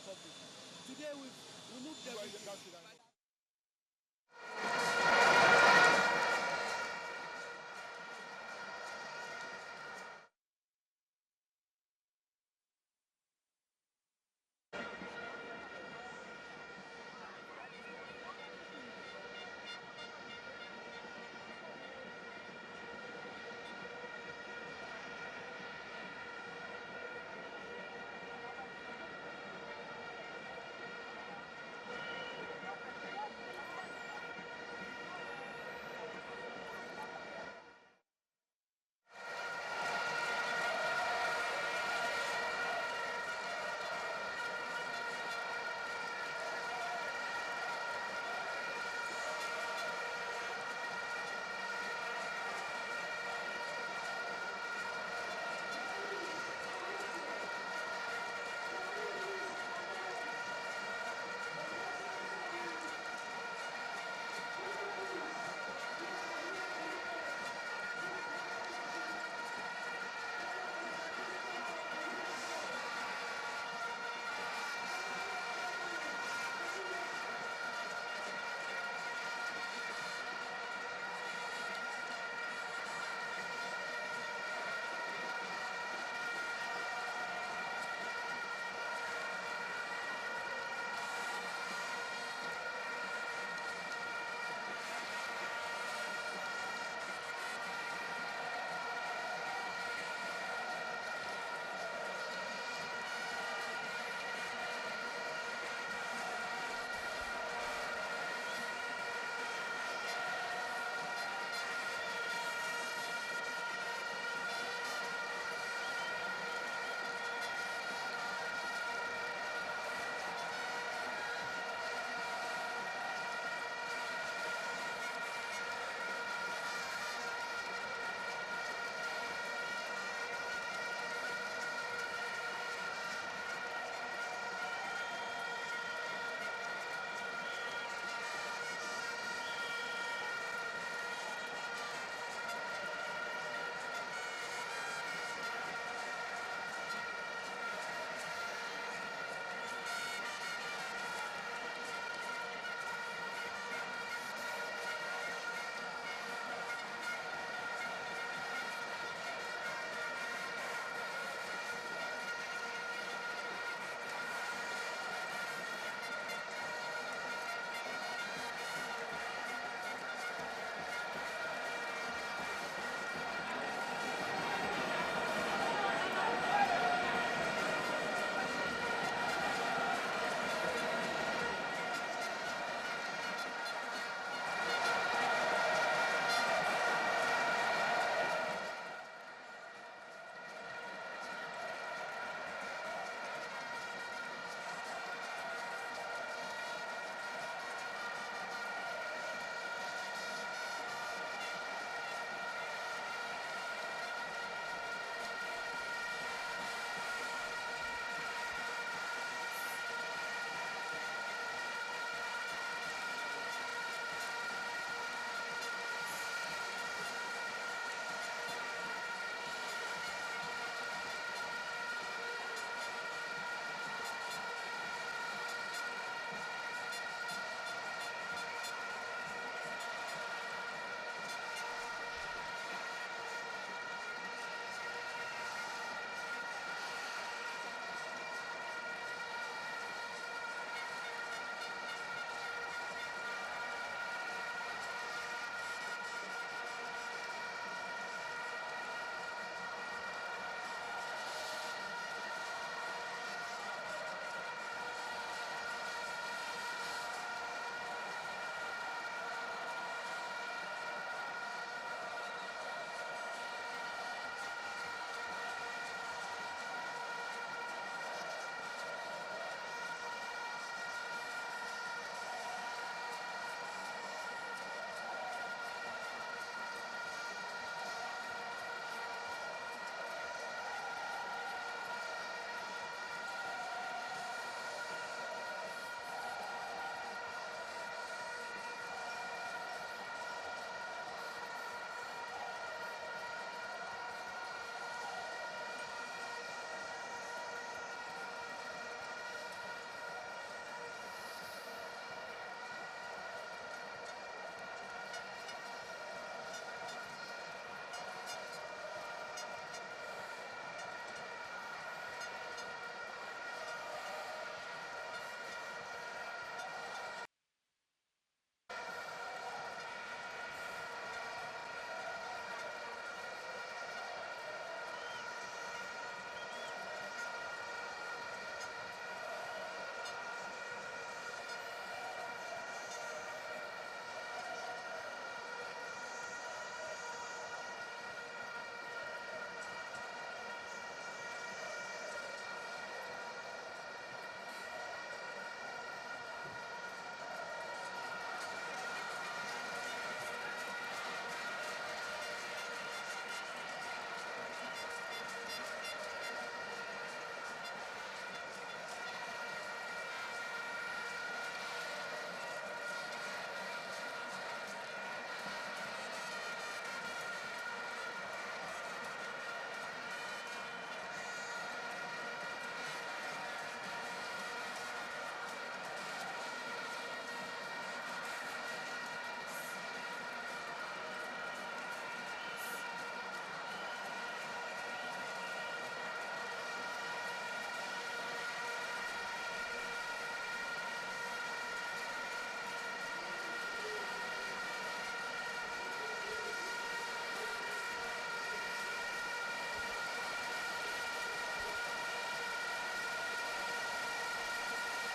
Republic. Today we've removed everything.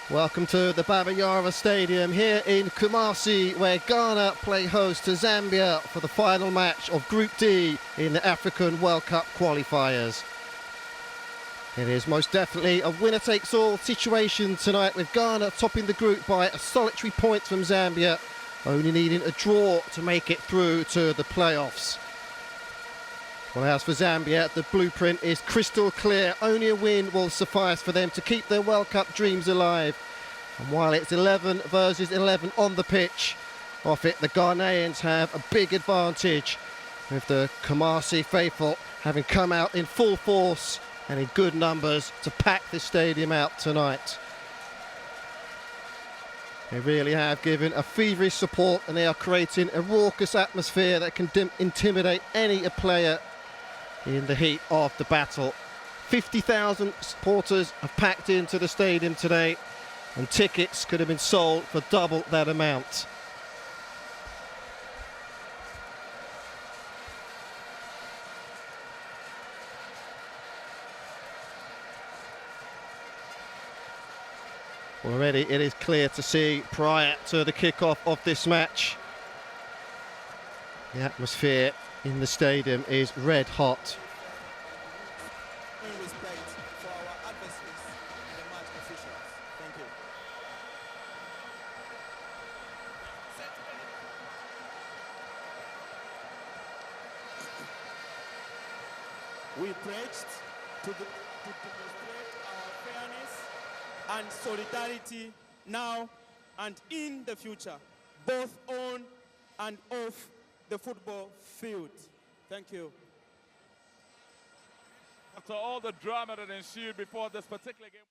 Welcome to the Baba Yara Stadium here in Kumasi, where Ghana play host to Zambia for the final match of Group D in the African World Cup qualifiers. It is most definitely a winner-takes-all situation tonight, with Ghana topping the group by a solitary point from Zambia, only needing a draw to make it through to the playoffs. Well, as for Zambia, the blueprint is crystal clear. Only a win will suffice for them to keep their World Cup dreams alive. And while it's 11 versus 11 on the pitch, off it the Ghanaians have a big advantage, with the Kumasi faithful having come out in full force and in good numbers to pack this stadium out tonight. They really have given a feverish support, and they are creating a raucous atmosphere that can intimidate any player in the heat of the battle. 50,000 supporters have packed into the stadium today, and tickets could have been sold for double that amount. Already it is clear to see, prior to the kick-off of this match, the atmosphere in the stadium is red hot. In respect for our adversaries and the match officials. Thank you. We pledged to demonstrate our fairness and solidarity now and in the future, both on and off the football field. Thank you. After all the drama that ensued before this particular game.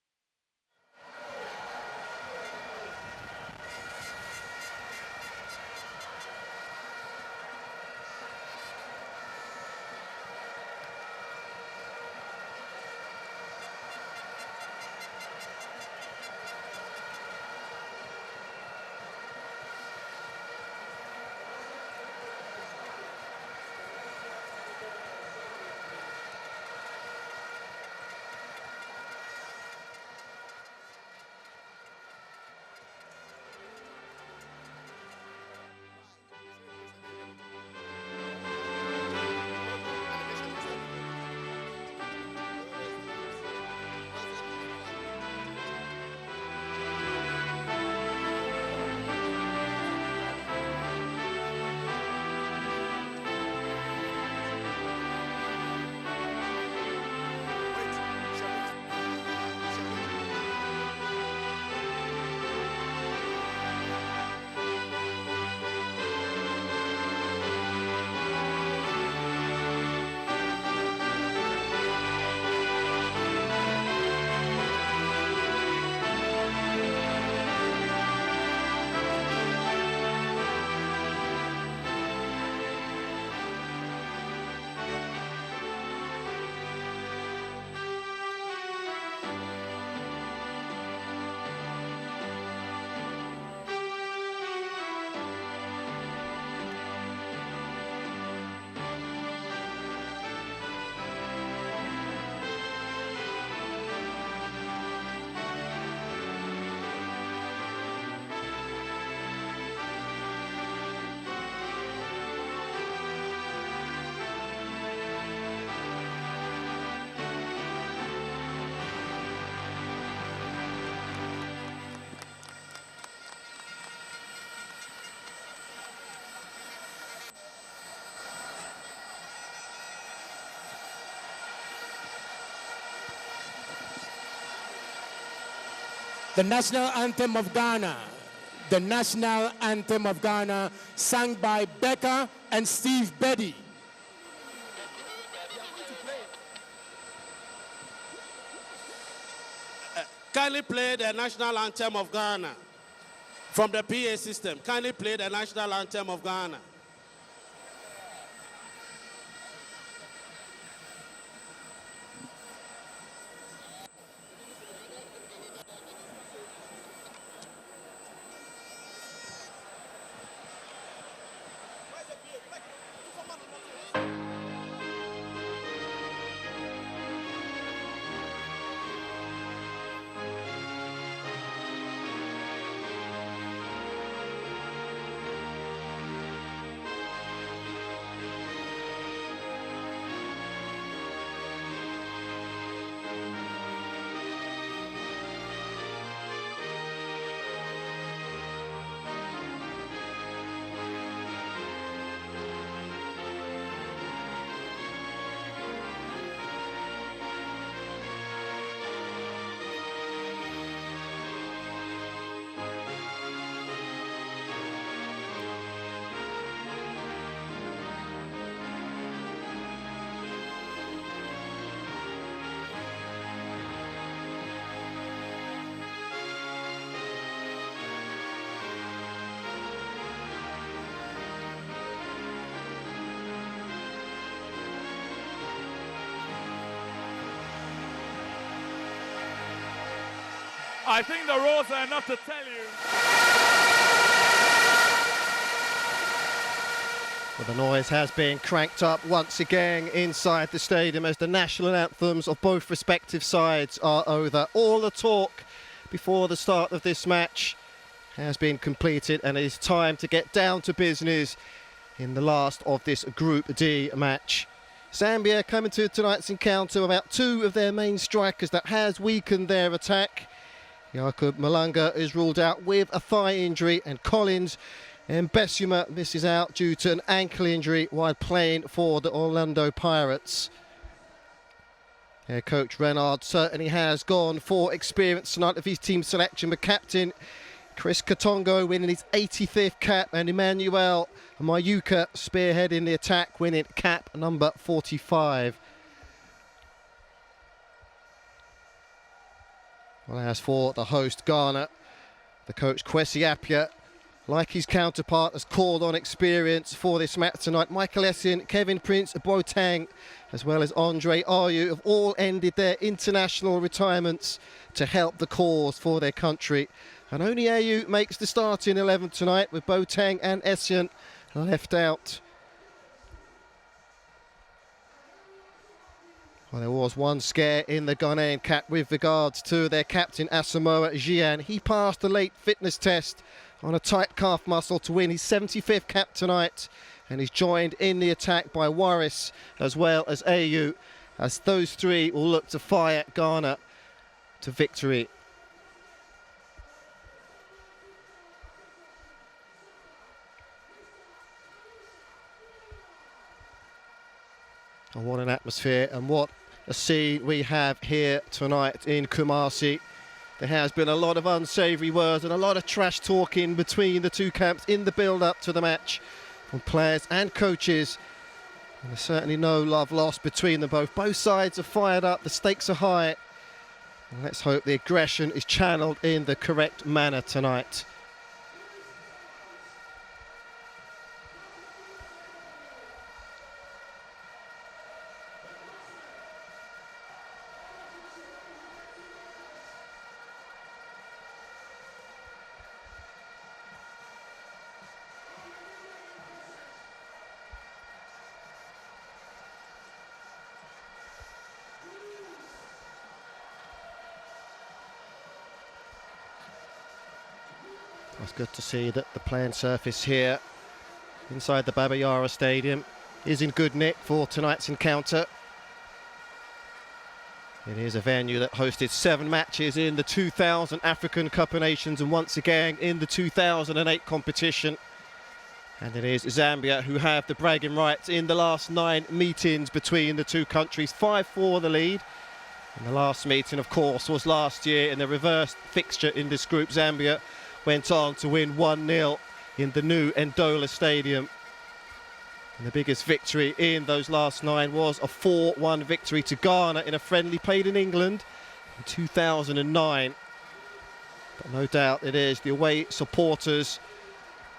The national anthem of Ghana. The national anthem of Ghana, sung by Becca and Steve Beddy. Kindly play the national anthem of Ghana from the PA system. Kindly play the national anthem of Ghana. I think the rules are enough to tell you. Well, the noise has been cranked up once again inside the stadium as the national anthems of both respective sides are over. All the talk before the start of this match has been completed, and it is time to get down to business in the last of this Group D match. Zambia coming to tonight's encounter without two of their main strikers. That has weakened their attack. Jacob Malanga is ruled out with a thigh injury, and Collins and Besuma misses out due to an ankle injury while playing for the Orlando Pirates. Head coach Renard certainly has gone for experience tonight of his team selection, but captain Chris Katongo winning his 85th cap, and Emmanuel Mayuka spearheading the attack, winning cap number 45. Well, as for the host Ghana, the coach Kwesi Appiah, like his counterpart, has called on experience for this match tonight. Michael Essien, Kevin Prince Boateng, as well as Andre Ayew have all ended their international retirements to help the cause for their country. And only Ayew makes the starting 11 tonight, with Boateng and Essien left out. Well, there was one scare in the Ghanaian camp with regards to their captain Asamoah Gyan. He passed the late fitness test on a tight calf muscle to win his 75th cap tonight, and he's joined in the attack by Waris as well as Ayew, as those three will look to fire Ghana to victory. And what an atmosphere and what a scene we have here tonight in Kumasi. There has been a lot of unsavoury words and a lot of trash talking between the two camps in the build-up to the match from players and coaches. And there's certainly no love lost between them both. Both sides are fired up, the stakes are high. And let's hope the aggression is channeled in the correct manner tonight. It's good to see that the playing surface here inside the Baba Yara Stadium is in good nick for tonight's encounter. It is a venue that hosted 7 matches in the 2000 African Cup of Nations and once again in the 2008 competition. And it is Zambia who have the bragging rights in the last 9 meetings between the two countries. 5-4 the lead. And the last meeting, of course, was last year in the reversed fixture in this group. Zambia went on to win 1-0 in the new Ndola Stadium. And the biggest victory in those last 9 was a 4-1 victory to Ghana in a friendly played in England in 2009. But no doubt it is the away supporters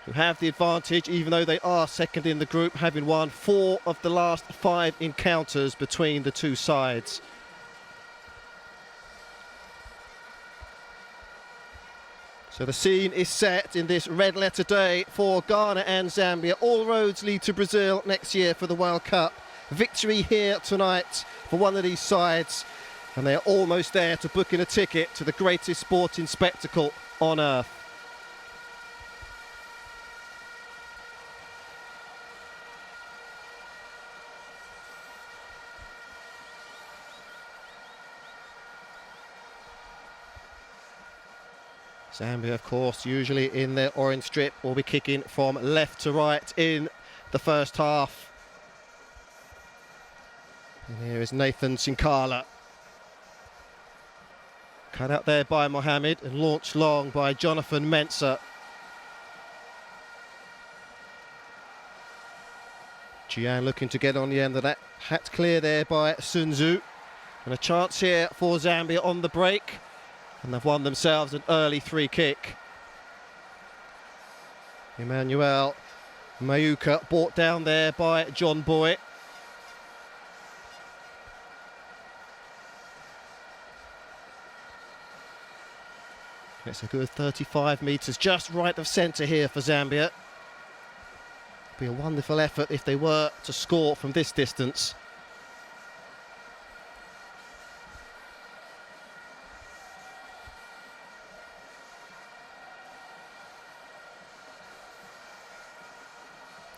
who have the advantage, even though they are second in the group, having won 4 of the last 5 encounters between the two sides. So the scene is set in this red letter day for Ghana and Zambia. All roads lead to Brazil next year for the World Cup. Victory here tonight for one of these sides, and they're almost there to booking a ticket to the greatest sporting spectacle on earth. Zambia, of course, usually in their orange strip, will be kicking from left to right in the first half. And here is Nathan Sinkala. Cut out there by Mohamed and launched long by Jonathan Mensah. Gian looking to get on the end of that. Hat clear there by Sun Tzu. And a chance here for Zambia on the break. And they've won themselves an early free kick. Emmanuel Mayuka brought down there by John Boy. It's a good 35 metres just right of centre here for Zambia. Be a wonderful effort if they were to score from this distance.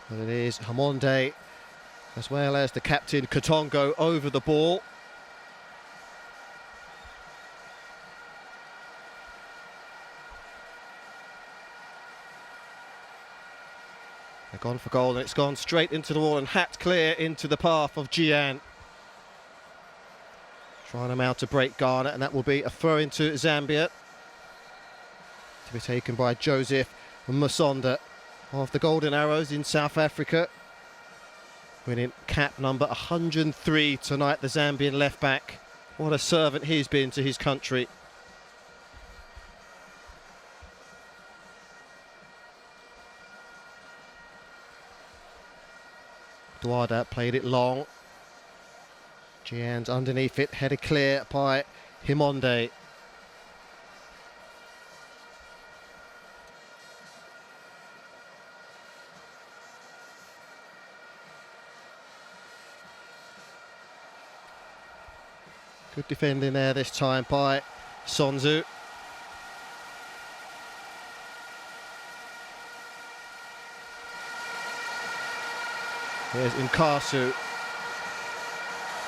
And it is Hamonde as well as the captain Katongo over the ball. They've gone for goal and it's gone straight into the wall and hacked clear into the path of Gian. Trying them out to break Ghana, and that will be a throw into Zambia. To be taken by Joseph Musonda of the Golden Arrows in South Africa. Winning cap number 103 tonight, the Zambian left back. What a servant he's been to his country. Duada played it long. Gian's underneath it, headed clear by Himonde. Good defending there this time by Sonzu. Here's Nkasu.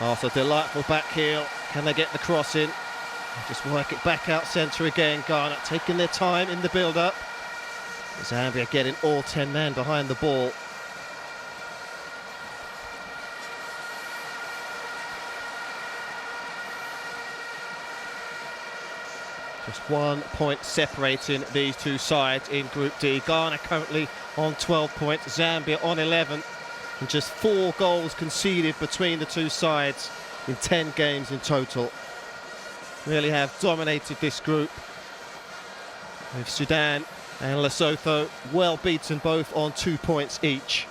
After a delightful back heel, can they get the cross in? Just work it back out centre again. Ghana taking their time in the build-up. Zambia getting all 10 men behind the ball. Just 1 point separating these two sides in Group D. Ghana currently on 12 points, Zambia on 11. And just 4 goals conceded between the two sides in 10 games in total. Really have dominated this group, with Sudan and Lesotho well beaten both on 2 points each.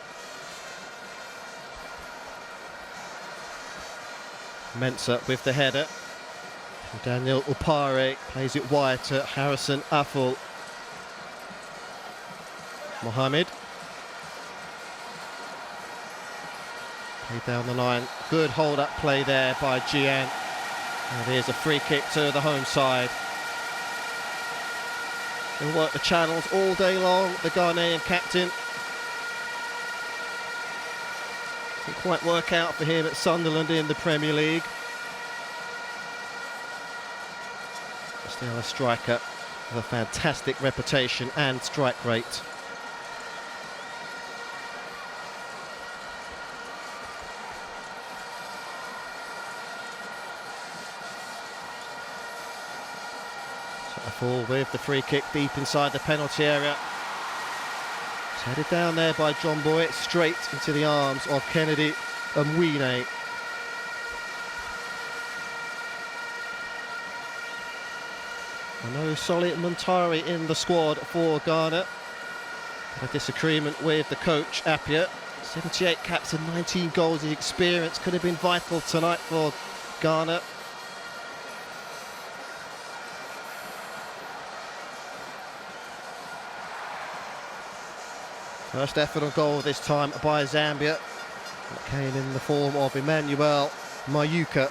Mensah with the header. Daniel Upare plays it wide to Harrison Afful. Mohamed. Played down the line. Good hold-up play there by Gian. And here's a free kick to the home side. He'll work the channels all day long, the Ghanaian captain. Didn't quite work out for him at Sunderland in the Premier League. Still a striker with a fantastic reputation and strike rate. Afful with the free kick deep inside the penalty area. It's headed down there by John Boy, straight into the arms of Kennedy Mwine. No Solly Muntari in the squad for Ghana. A disagreement with the coach, Appiah. 78 caps and 19 goals. The experience could have been vital tonight for Ghana. First effort on goal this time by Zambia. It came in the form of Emmanuel Mayuka.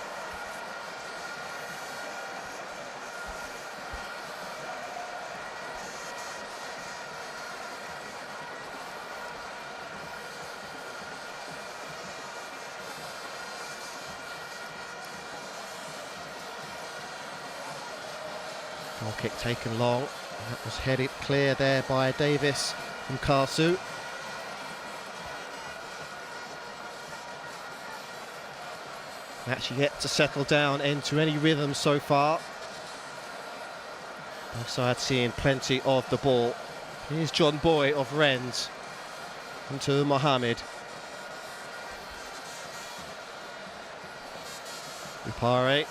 Goal kick taken long. That was headed clear there by Davis from Nkasu. Actually yet to settle down into any rhythm so far. Both sides seeing plenty of the ball. Here's John Boy of Rennes into Mohamed. Upare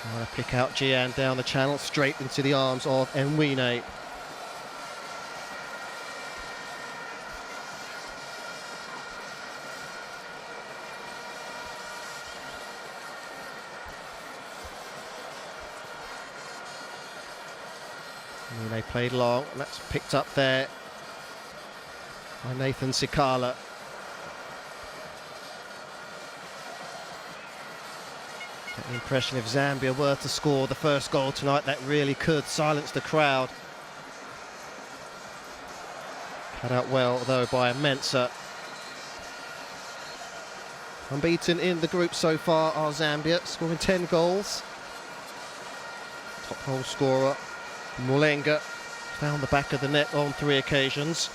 trying to pick out Gian down the channel, straight into the arms of Mwine. And they played long, and that's picked up there by Nathan Sikala. Get the impression if Zambia were to score the first goal tonight, that really could silence the crowd. Cut out well, though, by Mensah. Unbeaten in the group so far are Zambia, scoring 10 goals. Top goal scorer, Mulenga, found the back of the net on 3 occasions.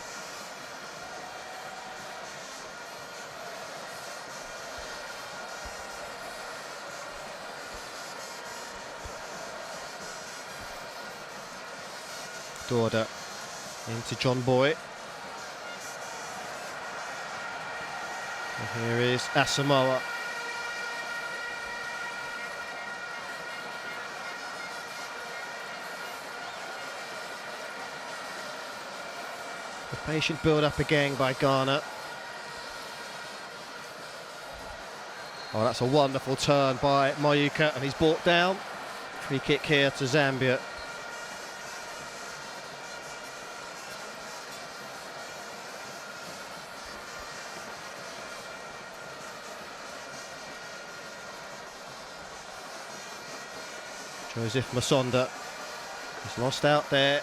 Dorda into John Boy. And here is Asamoah. A patient build-up again by Ghana. Oh, that's a wonderful turn by Mayuka, and he's brought down. Free kick here to Zambia. Joseph Masonda is lost out there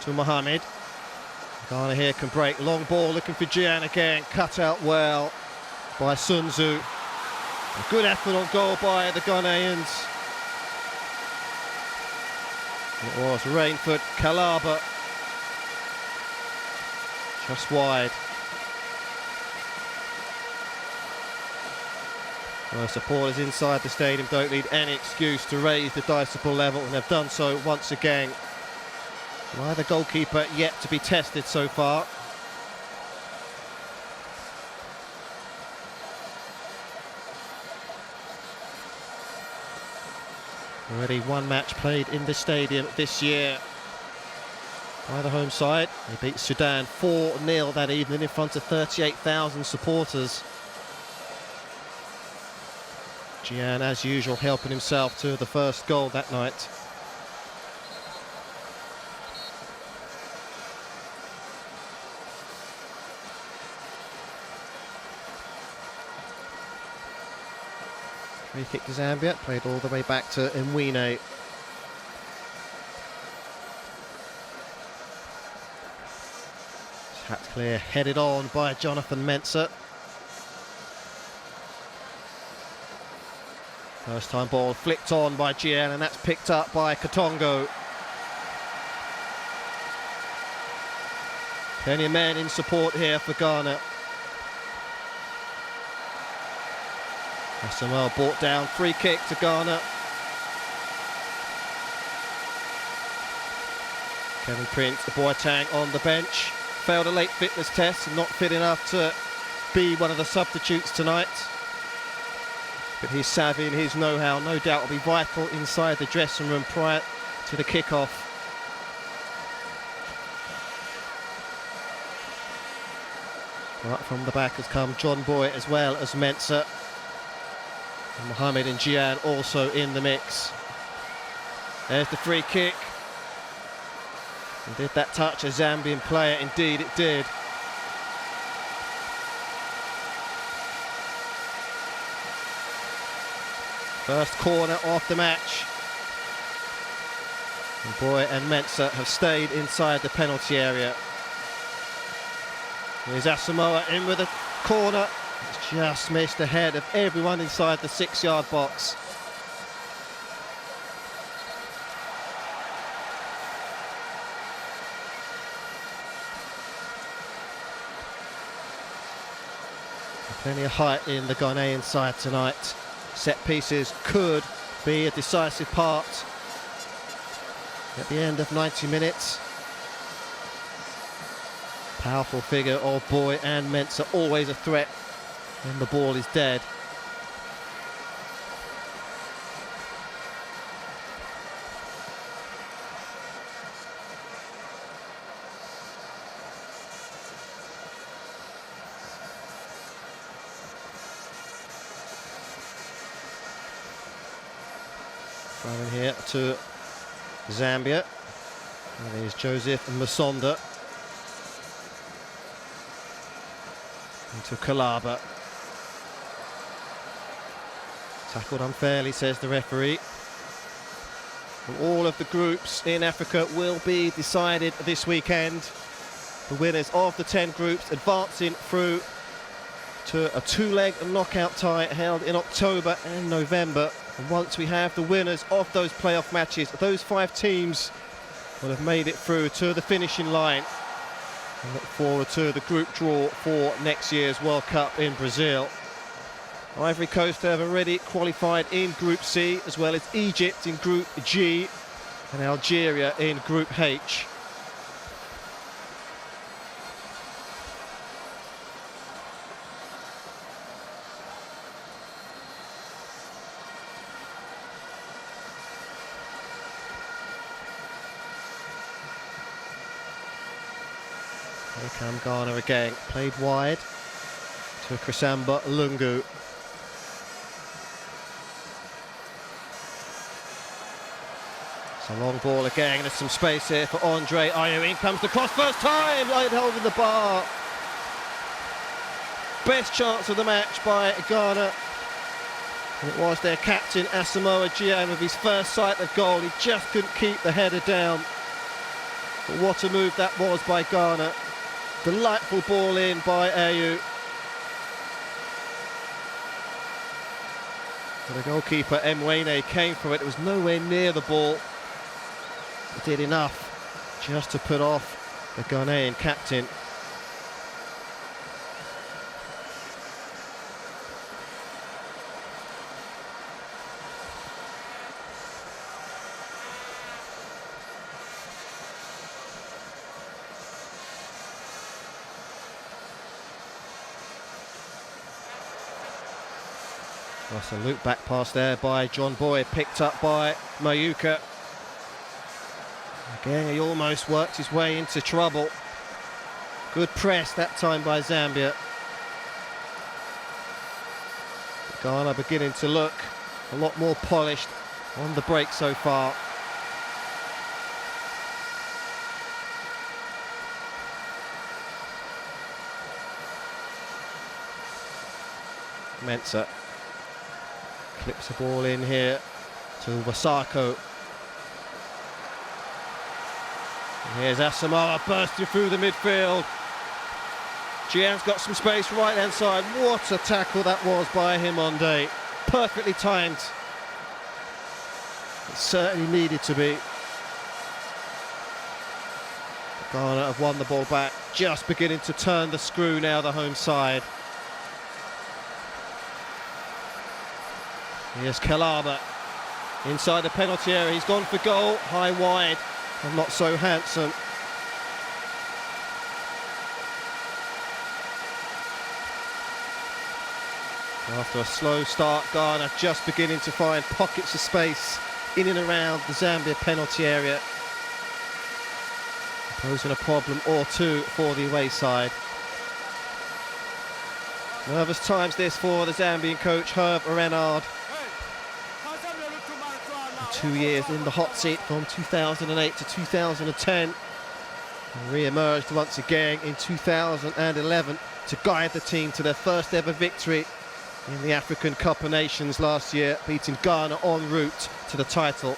to Mohamed. Ghana here can break. Long ball looking for Gian again. Cut out well by Sun Tzu. A good effort on goal by the Ghanaians. It was Rainford Kalaba. Just wide. Well, supporters inside the stadium don't need any excuse to raise the decibel level, and they've done so once again. Neither goalkeeper yet to be tested so far. Already one match played in the stadium this year by the home side. They beat Sudan 4-0 that evening in front of 38,000 supporters. Gian, as usual, helping himself to the first goal that night. Free kick to Zambia, played all the way back to Mwine. Hat clear, headed on by Jonathan Mensah. First time ball flicked on by Gian, and that's picked up by Katongo. Plenty of men in support here for Ghana. Asamoah brought down, free kick to Ghana. Kevin Prince, the Boateng on the bench. Failed a late fitness test and not fit enough to be one of the substitutes tonight. But his savvy and his know-how no doubt will be vital inside the dressing room prior to the kick-off. Right from the back has come John Boy as well as Mensah. And Mohamed and Gian also in the mix. There's the free kick. And did that touch a Zambian player? Indeed it did. First corner of the match. And Boy and Mensah have stayed inside the penalty area. Here's Asamoah in with a corner. It's just missed ahead of everyone inside the 6-yard box. Plenty of height in the Ghanaian side tonight. Set pieces could be a decisive part at the end of 90 minutes. Powerful figure of Boy and Mensah, always a threat when the ball is dead. Throw in here to Zambia. And there's Joseph Masonda. Into Kalaba. Tackled unfairly, says the referee. And all of the groups in Africa will be decided this weekend. The winners of the 10 groups advancing through to a two-leg knockout tie held in October and November. And once we have the winners of those playoff matches, those 5 teams will have made it through to the finishing line. And look forward to the group draw for next year's World Cup in Brazil. Ivory Coast have already qualified in Group C, as well as Egypt in Group G and Algeria in Group H. Here come Ghana again, played wide to Krisamba Lungu. It's a long ball again, there's some space here for Andre Ayew. In comes the cross, first time, light holding the bar. Best chance of the match by Ghana. And it was their captain, Asamoah Gyan, with his first sight of goal. He just couldn't keep the header down. But what a move that was by Ghana. Delightful ball in by Ayew. And the goalkeeper, Mwene, came for it. It was nowhere near the ball. It did enough just to put off the Ghanaian captain. That's a loop back pass there by John Boy, picked up by Mayuka. Again, he almost worked his way into trouble. Good press that time by Zambia. Ghana beginning to look a lot more polished on the break so far. Mensah clips the ball in here to Wasako. And here's Asamoah bursting through the midfield. Gyan's got some space right hand side. What a tackle that was by Himonde. Perfectly timed. It certainly needed to be. Ghana have won the ball back. Just beginning to turn the screw now, the home side. Here's Kalaba inside the penalty area. He's gone for goal, high wide, and not so handsome. After a slow start, Ghana just beginning to find pockets of space in and around the Zambia penalty area, posing a problem or two for the away side. Nervous times this for the Zambian coach, Herve Renard. 2 years in the hot seat from 2008 to 2010. And re-emerged once again in 2011 to guide the team to their first ever victory in the African Cup of Nations last year, beating Ghana en route to the title.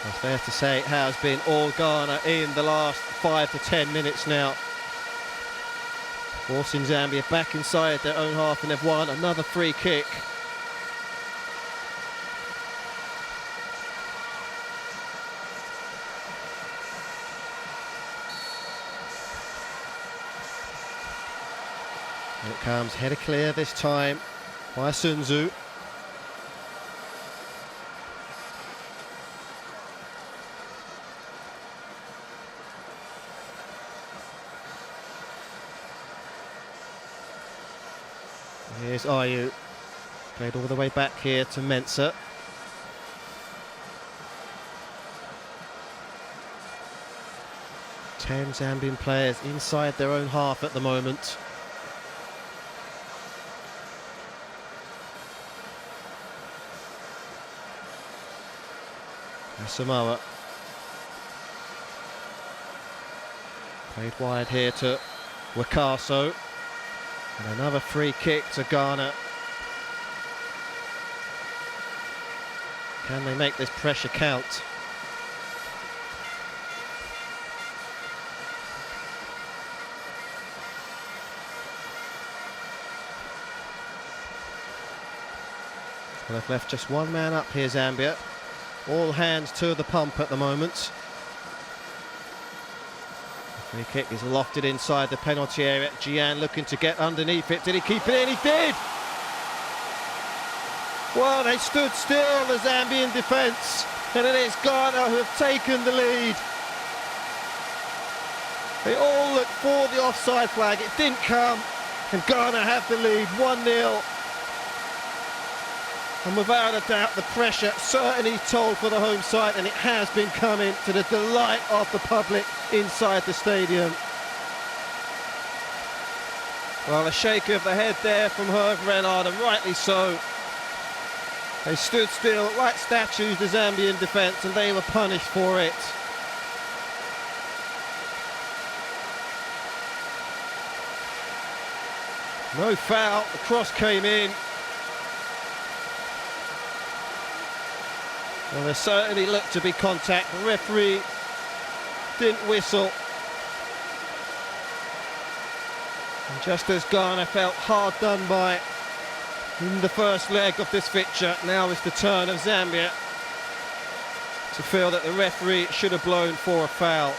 It's fair to say it has been all Ghana in the last 5 to 10 minutes now. Forcing Zambia back inside their own half, and they've won another free kick. Here it comes, header clear this time by Sun Tzu. Here's Ayew, played all the way back here to Mensah. 10 Zambian players inside their own half at the moment. Samoa played wide here to Wakaso, and another free kick to Ghana. Can they make this pressure count? Well, they've left just one man up here, Zambia. All hands to the pump at the moment. The free kick is lofted inside the penalty area. Gian looking to get underneath it. Did he keep it in? He did! Well, they stood still, the Zambian defence, and it is Ghana who have taken the lead. They all looked for the offside flag. It didn't come, and Ghana have the lead, 1-0. And without a doubt, the pressure certainly told for the home side, and it has been coming, to the delight of the public inside the stadium. Well, a shake of the head there from Hervé Renard, and rightly so. They stood still like statues, the Zambian defence, and they were punished for it. No foul, the cross came in. Well, there certainly looked to be contact. The referee didn't whistle. And just as Ghana felt hard done by in the first leg of this fixture, now is the turn of Zambia to feel that the referee should have blown for a foul.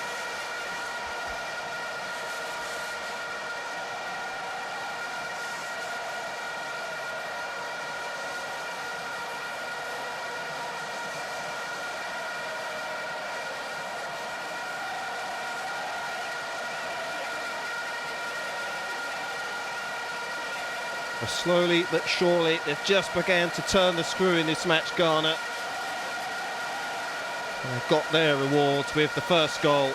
But slowly but surely, they've just began to turn the screw in this match, Ghana. And they've got their rewards with the first goal.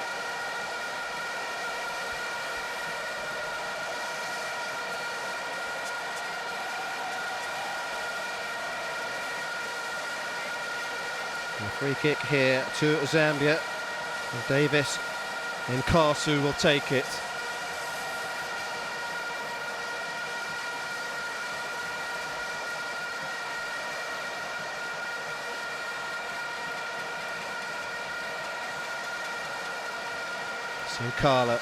And a free kick here to Zambia. And Davis and Karsu will take it. Nkala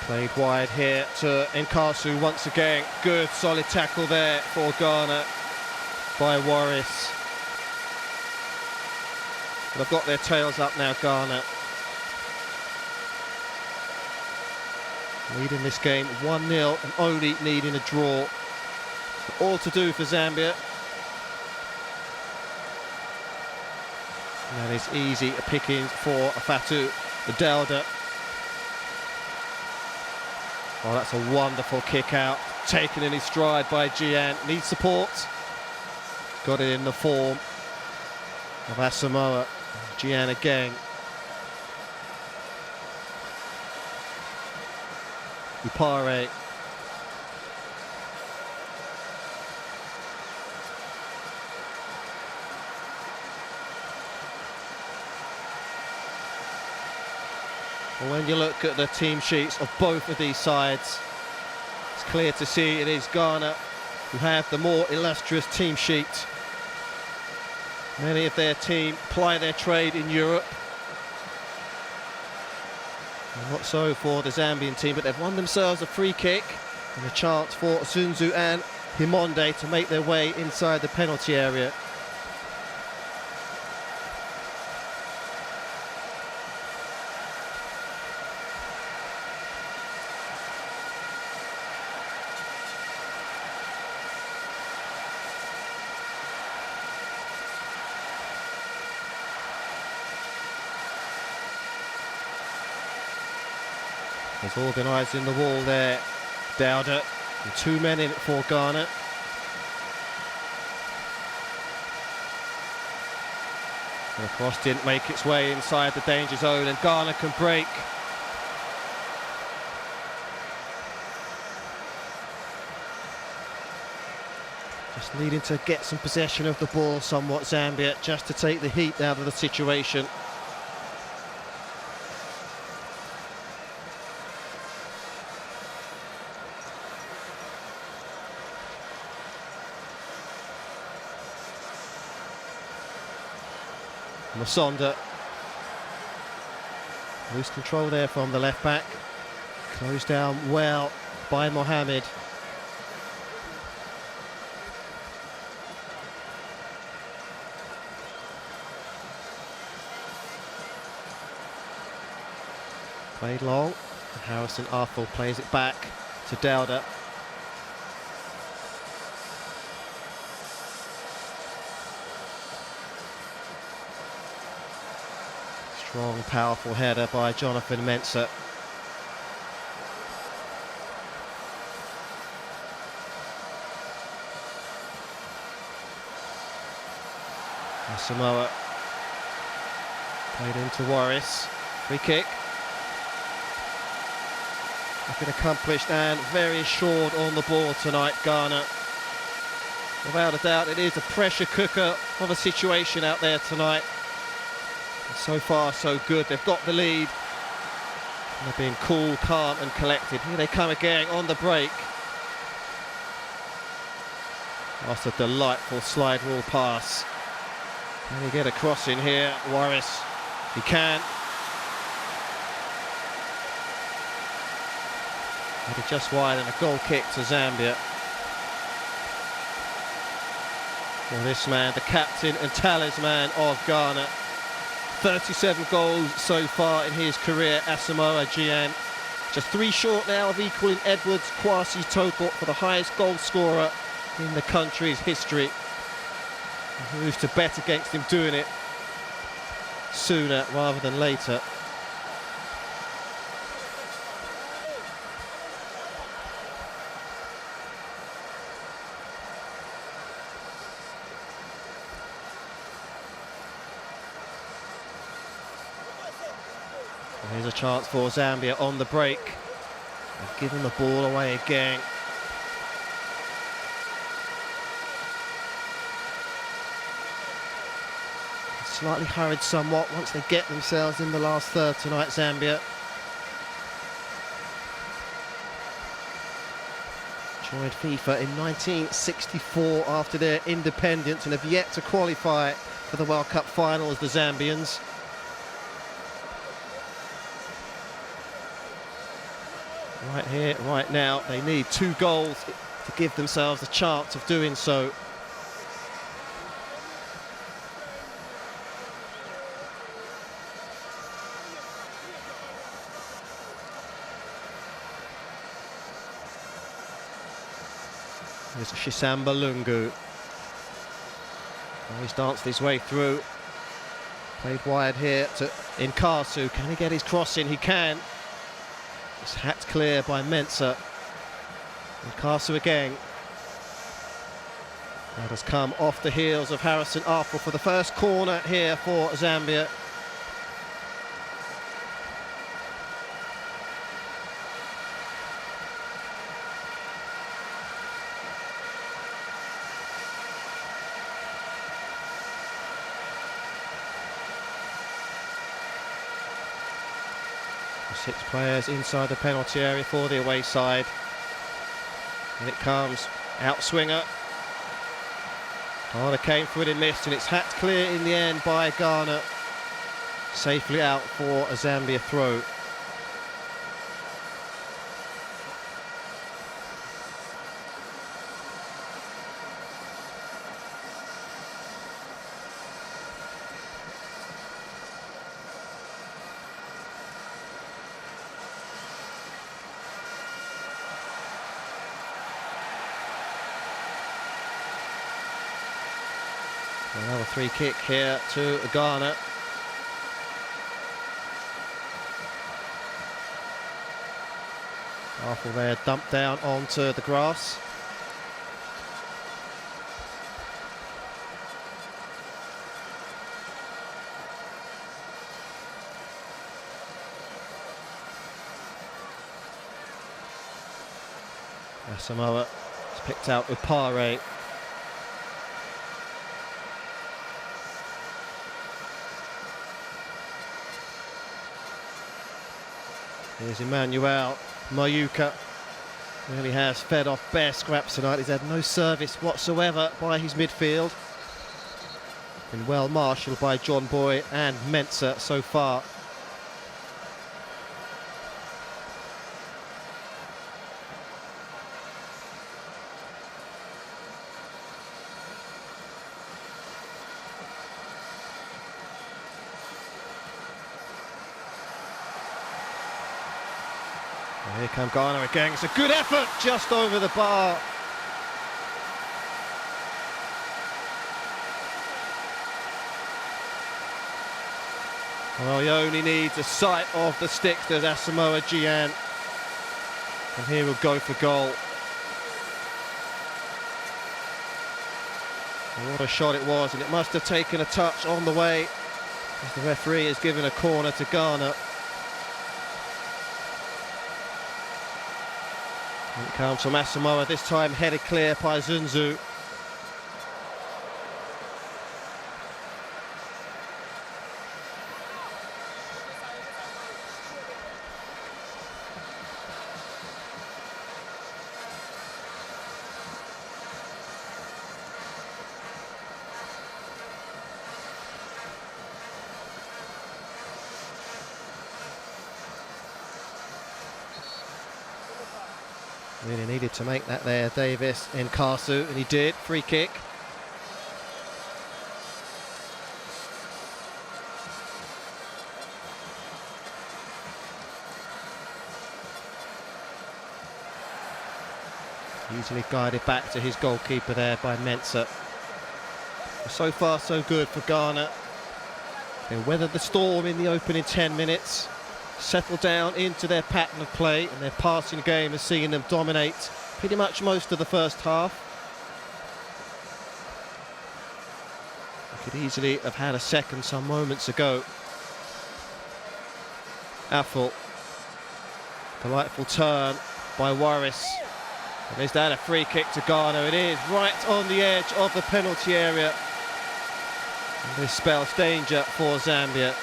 played wide here to Nkasu once again. Good solid tackle there for Ghana by Waris. They've got their tails up now, Ghana. Leading this game 1-0 and only needing a draw. All to do for Zambia. And that is easy pickings for Fatu Dauda. Oh, that's a wonderful kick out, taken in his stride by Gian. Needs support. Got it in the form of Asamoah. Gian again. Upare. Well, when you look at the team sheets of both of these sides, it's clear to see it is Ghana who have the more illustrious team sheet. Many of their team ply their trade in Europe. And not so for the Zambian team, but they've won themselves a free kick and a chance for Sunzu and Himonde to make their way inside the penalty area. He's organising the wall there, Dauda, and 2 men in it for Ghana. And the cross didn't make its way inside the danger zone, and Ghana can break. Just needing to get some possession of the ball somewhat, Zambia, just to take the heat out of the situation. Masonda. Loose control there from the left back. Closed down well by Mohamed. Played long. Harrison Arthur plays it back to Dowda. Strong, powerful header by Jonathan Mensah. Samoa played into Warris. Free kick. Nothing accomplished and very short on the ball tonight, Ghana. Without a doubt, it is a pressure cooker of a situation out there tonight. So far, so good. They've got the lead. And they're being cool, calm and collected. Here they come again on the break. That's a delightful slide rule pass. Can he get a cross in here? Warris, he can. Headed just wide and a goal kick to Zambia. Well, this man, the captain and talisman of Ghana. 37 goals so far in his career, Asamoah Gyan. Just 3 short now of equaling Edwards Kwasi's total for the highest goal scorer in the country's history. He moves to bet against him doing it sooner rather than later. Here's a chance for Zambia on the break. They've given the ball away again. Slightly hurried somewhat once they get themselves in the last third tonight, Zambia. Joined FIFA in 1964 after their independence and have yet to qualify for the World Cup final as the Zambians. Right here, right now, they need 2 goals to give themselves a chance of doing so. There's Shisamba Lungu. Oh, he's danced his way through. Played wide here to Nkasu. Can he get his cross in? He can. It's hacked clear by Mensah. Nkasu again. That has come off the heels of Harrison Arthur for the first corner here for Zambia. Six players inside the penalty area for the away side. And it comes, out swinger. Ghana came for it and missed, and it's hacked clear in the end by Ghana. Safely out for a Zambia throw. Another free kick here to Ghana. Arthur there dumped down onto the grass. Asamoah has picked out Upare. Here's Emmanuel Mayuka. Really has fed off bare scraps tonight. He's had no service whatsoever by his midfield. Been well marshalled by John Boy and Mensah so far. Here come Ghana again. It's a good effort, just over the bar. Well, he only needs a sight of the sticks. There's Asamoah Gyan. And here we'll go for goal. And what a shot it was, and it must have taken a touch on the way, as the referee has given a corner to Ghana. And it comes from Asamoah, this time headed clear by Zunzu. Really needed to make that there, Davis in Karsu, and he did. Free kick. Easily guided back to his goalkeeper there by Mensah. So far so good for Ghana. They weathered the storm in the opening 10 minutes. Settled down into their pattern of play, and their passing game has seen them dominate pretty much most of the first half. They could easily have had a second some moments ago. Affle. Delightful turn by Waris. And is that a free kick to Ghana? It is, right on the edge of the penalty area. And this spells danger for Zambia.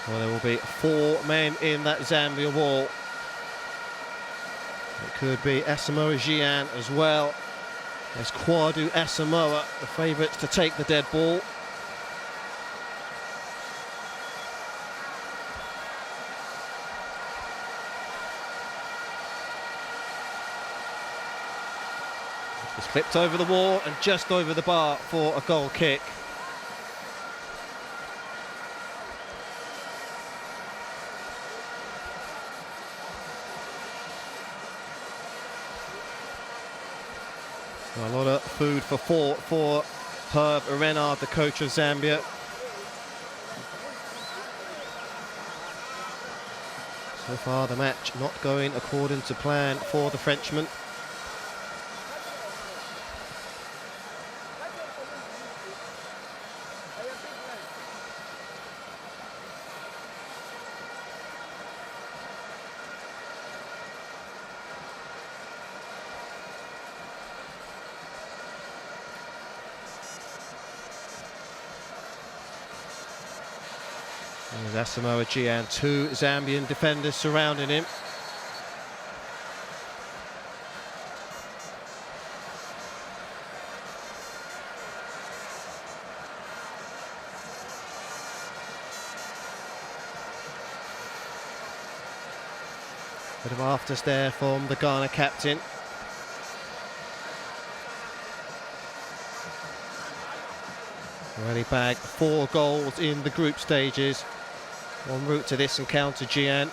Well, there will be 4 men in that Zambia wall. It could be Asamoah Gyan as well. There's Kwadu Asamoah, the favourites to take the dead ball. It's flipped over the wall and just over the bar for a goal kick. A lot of food for thought for Herve Renard, the coach of Zambia. So far the match not going according to plan for the Frenchman. There's Asamoah Gyan, 2 Zambian defenders surrounding him. Bit of afters there from the Ghana captain. Already bagged 4 goals in the group stages. En route to this encounter, Gyan.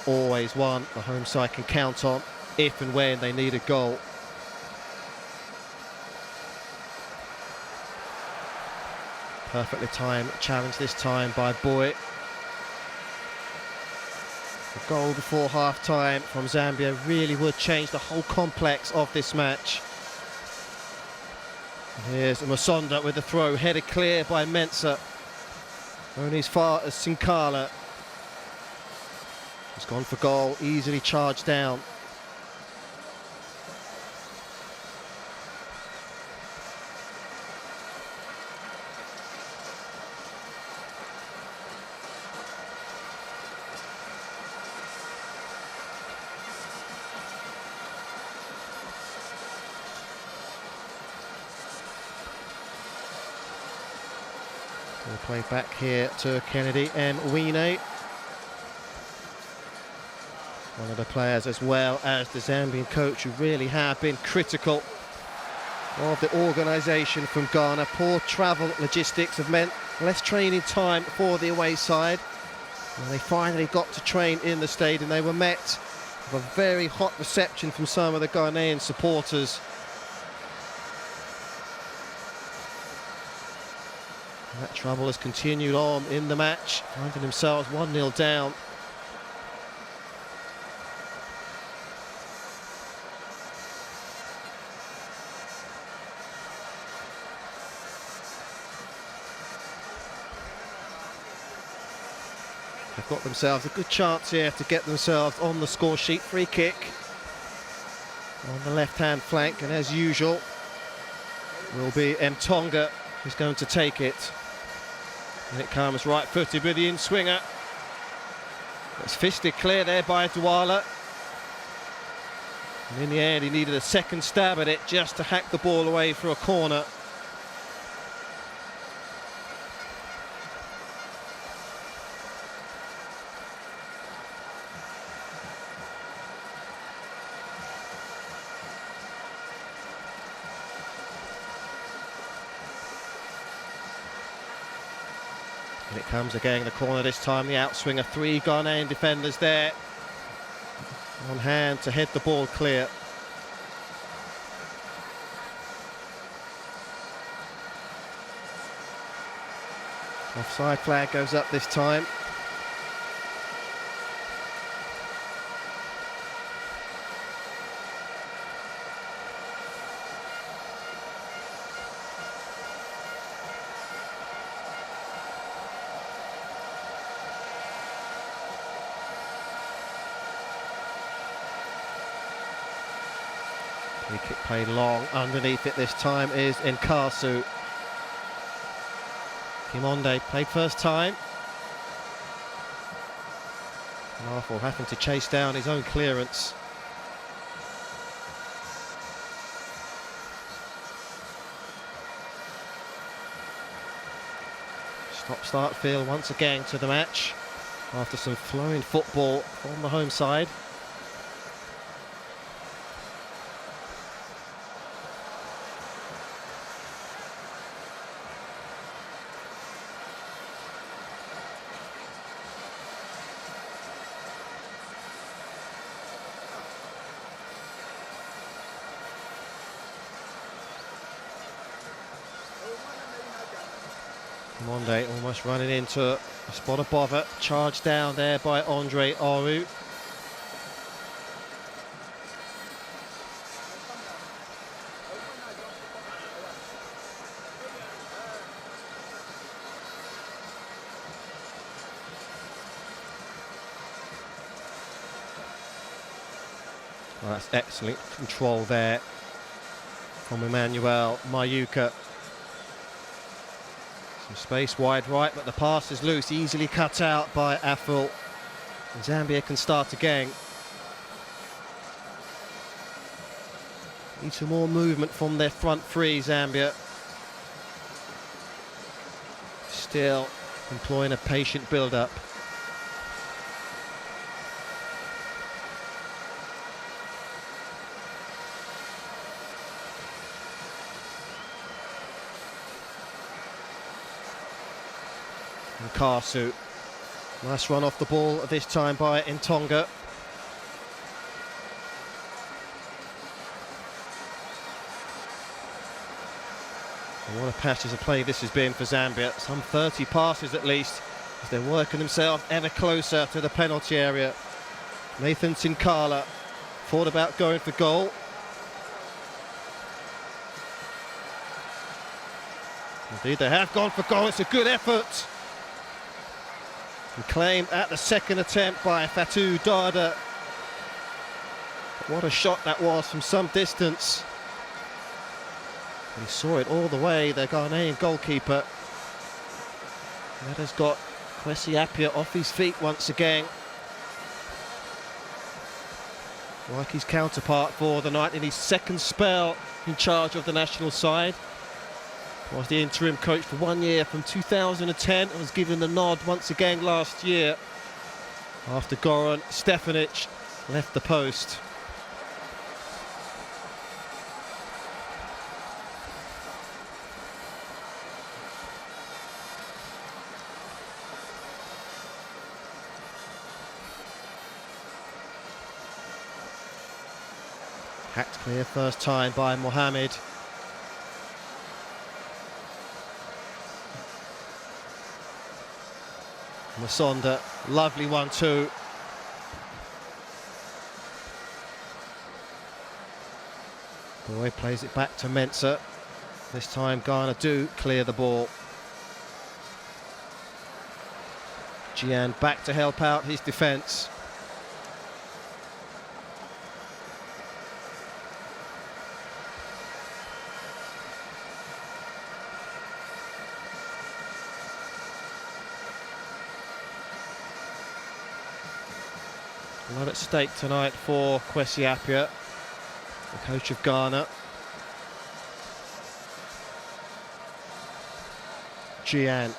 Always one the home side can count on if and when they need a goal. Perfectly timed challenge this time by Boy. The goal before half-time from Zambia really would change the whole complex of this match. And here's Musonda with the throw, headed clear by Mensah. Only as far as Sinkala. He's gone for goal, easily charged down. We'll play back here to Kennedy Mwine. One of the players, as well as the Zambian coach, who really have been critical of the organisation from Ghana. Poor travel logistics have meant less training time for the away side. And they finally got to train in the stadium. They were met with a very hot reception from some of the Ghanaian supporters. That trouble has continued on in the match, finding themselves 1-0 down. They've got themselves a good chance here to get themselves on the score sheet. Free kick on the left-hand flank, and as usual will be Mtonga who's going to take it. And it comes right-footed with the in-swinger. It's fisted clear there by Douala. And in the end, he needed a second stab at it just to hack the ball away for a corner. And it comes again, the corner this time, the outswinger. 3 Ghanaian defenders there on hand to head the ball clear. Offside flag goes up this time. Free kick played long. Underneath it this time is Nkasu. Kimonde played first time. Marful having to chase down his own clearance. Stop-start feel once again to the match after some flowing football from the home side. Monde almost running into a spot of bother, charged down there by Andre Aru. Well, that's excellent control there from Emmanuel Mayuka. Some space wide right, but the pass is loose, easily cut out by Aful. And Zambia can start again. Need some more movement from their front three, Zambia. Still employing a patient build-up. Nkasu, nice run off the ball this time by Ntonga. And what a passage of play this has been for Zambia. Some 30 passes at least, as they're working themselves ever closer to the penalty area. Nathan Sinkala thought about going for goal. Indeed, they have gone for goal. It's a good effort. And claimed at the second attempt by Fatou Dada. What a shot that was from some distance. He saw it all the way, the Ghanaian goalkeeper. And that has got Kwesi Appiah off his feet once again. Like his counterpart for the night in his second spell in charge of the national side. Was the interim coach for 1 year from 2010 and was given the nod once again last year after Goran Stefanic left the post. Hacked clear first time by Mohamed. Masonda, lovely 1-2. Boy plays it back to Mensah. This time Ghana do clear the ball. Gian back to help out his defence. A lot at stake tonight for Kwesi Appiah, the coach of Ghana. Gian.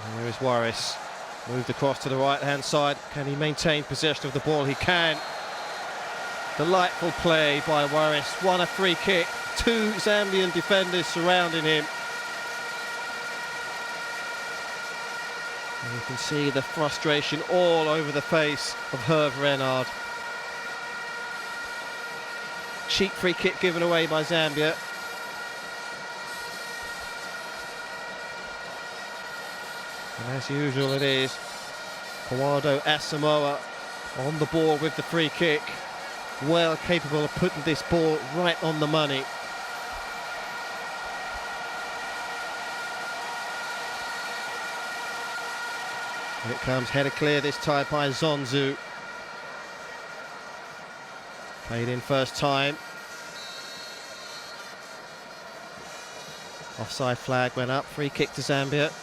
And there is Waris. Moved across to the right-hand side. Can he maintain possession of the ball? He can. Delightful play by Waris. Won a free kick. Two Zambian defenders surrounding him. And you can see the frustration all over the face of Hervé Renard. Cheap free kick given away by Zambia. And as usual it is Kawado Asamoah on the ball with the free kick. Well capable of putting this ball right on the money. Here it comes, header clear this time by Zonzu. Played in first time. Offside flag went up, free kick to Zambia.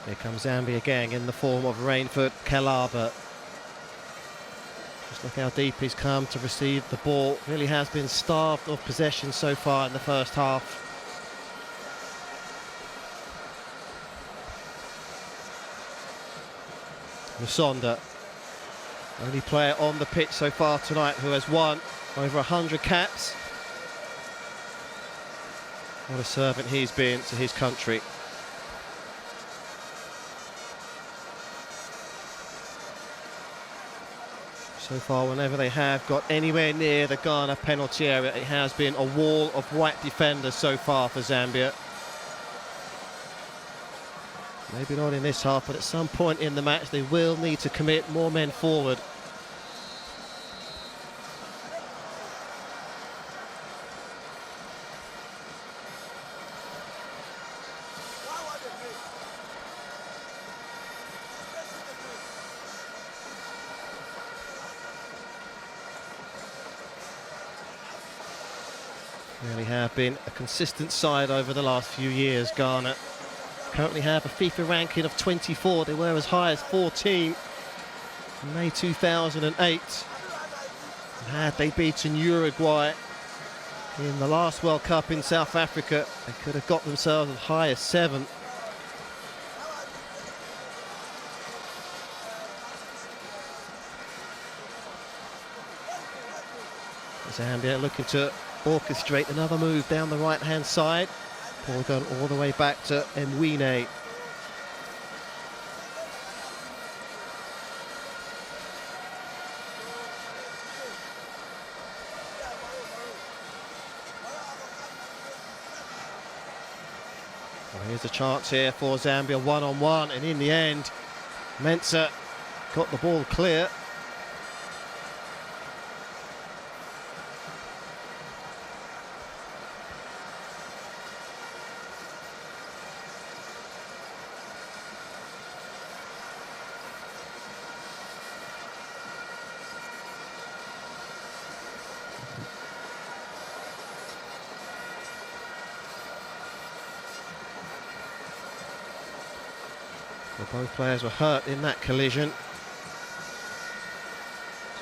Here comes Zambia again in the form of Rainford Kalaba. Just look how deep he's come to receive the ball. Really has been starved of possession so far in the first half. Musonda, only player on the pitch so far tonight who has won over 100 caps. What a servant he's been to his country. So far, whenever they have got anywhere near the Ghana penalty area, it has been a wall of white defenders so far for Zambia. Maybe not in this half, but at some point in the match, they will need to commit more men forward. Really have been a consistent side over the last few years, Ghana. Currently have a FIFA ranking of 24. They were as high as 14 in May 2008. And had they beaten Uruguay in the last World Cup in South Africa, they could have got themselves as high as 7. Zambia looking to orchestrate another move down the right-hand side. Ball going all the way back to Mwine. Well, here's a chance here for Zambia, one-on-one, and in the end, Mensah got the ball clear. Well, both players were hurt in that collision.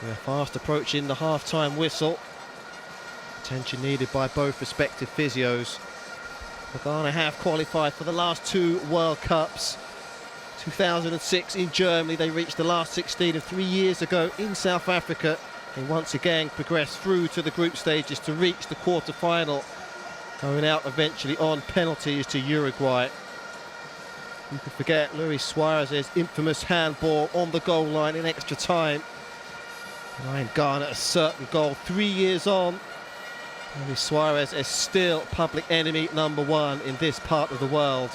So we're fast approaching the half-time whistle. Attention needed by both respective physios. Ghana have qualified for the last two World Cups. 2006 in Germany, they reached the last 16, and 3 years ago in South Africa, they once again progressed through to the group stages to reach the quarter-final, going out eventually on penalties to Uruguay. You could forget Luis Suarez's infamous handball on the goal line in extra time. Denying Ghana a certain goal 3 years on. Luis Suarez is still public enemy number one in this part of the world.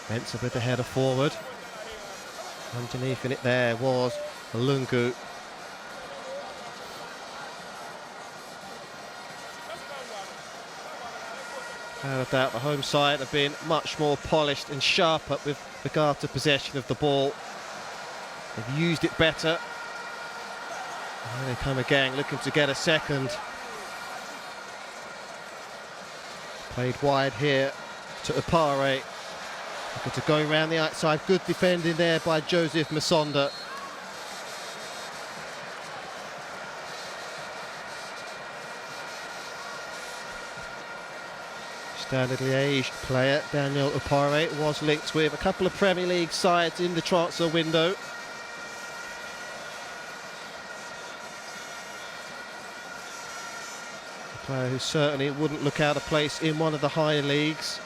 Mensah with the header forward. Underneath in it there was Lungu. Without a doubt, the home side have been much more polished and sharper with regard to possession of the ball. They've used it better. And they come again looking to get a second. Played wide here to Upare. Looking to go around the outside. Good defending there by Joseph Masonda. Standard Liège player Daniel Upare was linked with a couple of Premier League sides in the transfer window. A player who certainly wouldn't look out of place in one of the higher leagues.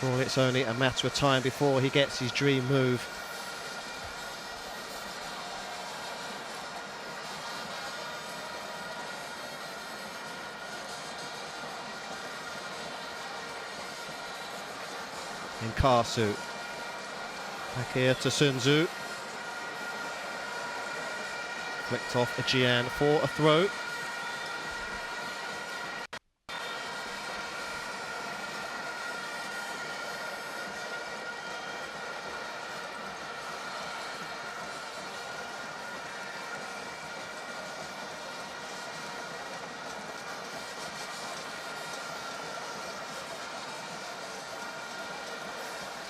Surely it's only a matter of time before he gets his dream move. In Karsu. Back here to Sun Tzu. Flicked off Ajian for a throw.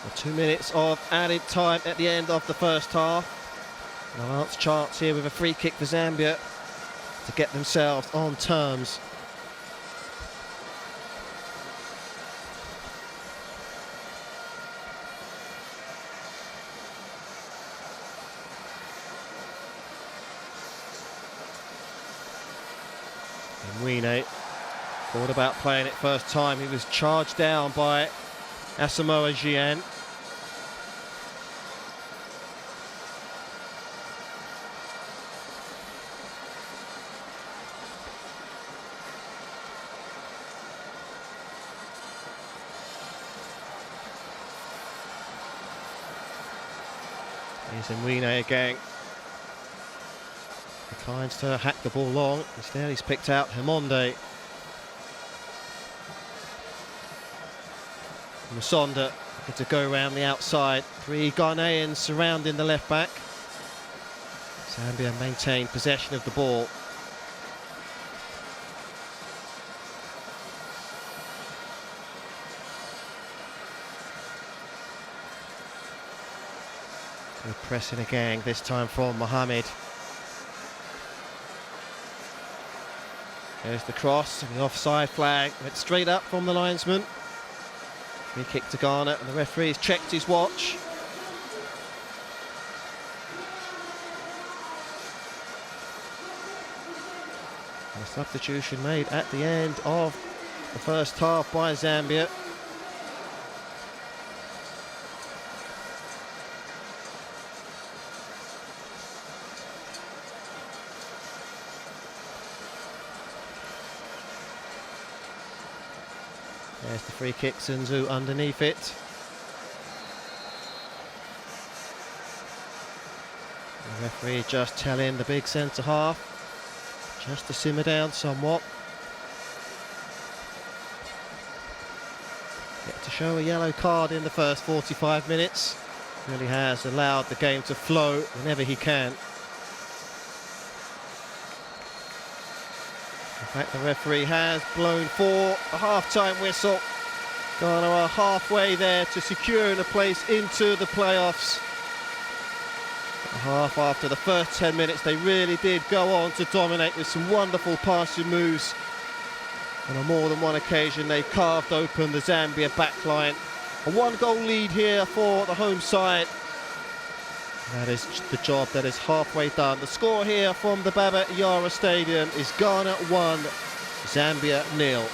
Well, 2 minutes of added time at the end of the first half. And a last chance here with a free kick for Zambia to get themselves on terms. Mwine thought about playing it first time. He was charged down by Asamoah Gyan. Here's Mwine again. Declines to hack the ball long. Instead he's picked out Hemonde. Masonda to go around the outside. 3 Ghanaians surrounding the left back. Zambia maintain possession of the ball. Good pressing again, this time from Mohamed. There's the cross, and the offside flag went straight up from the linesman. Free kick to Ghana, and the referee's checked his watch. And a substitution made at the end of the first half by Zambia. There's the free kick, Sunzu underneath it. The referee just telling the big centre half just to simmer down somewhat. Get to show a yellow card in the first 45 minutes. Really has allowed the game to flow whenever he can. In fact, the referee has blown for a half-time whistle. Ghana are halfway there to securing a place into the playoffs. A half after the first 10 minutes, they really did go on to dominate with some wonderful passing moves. And on more than one occasion, they carved open the Zambia backline. A one-goal lead here for the home side. That is the job that is halfway done. The score here from the Baba Yara Stadium is Ghana 1, Zambia 0.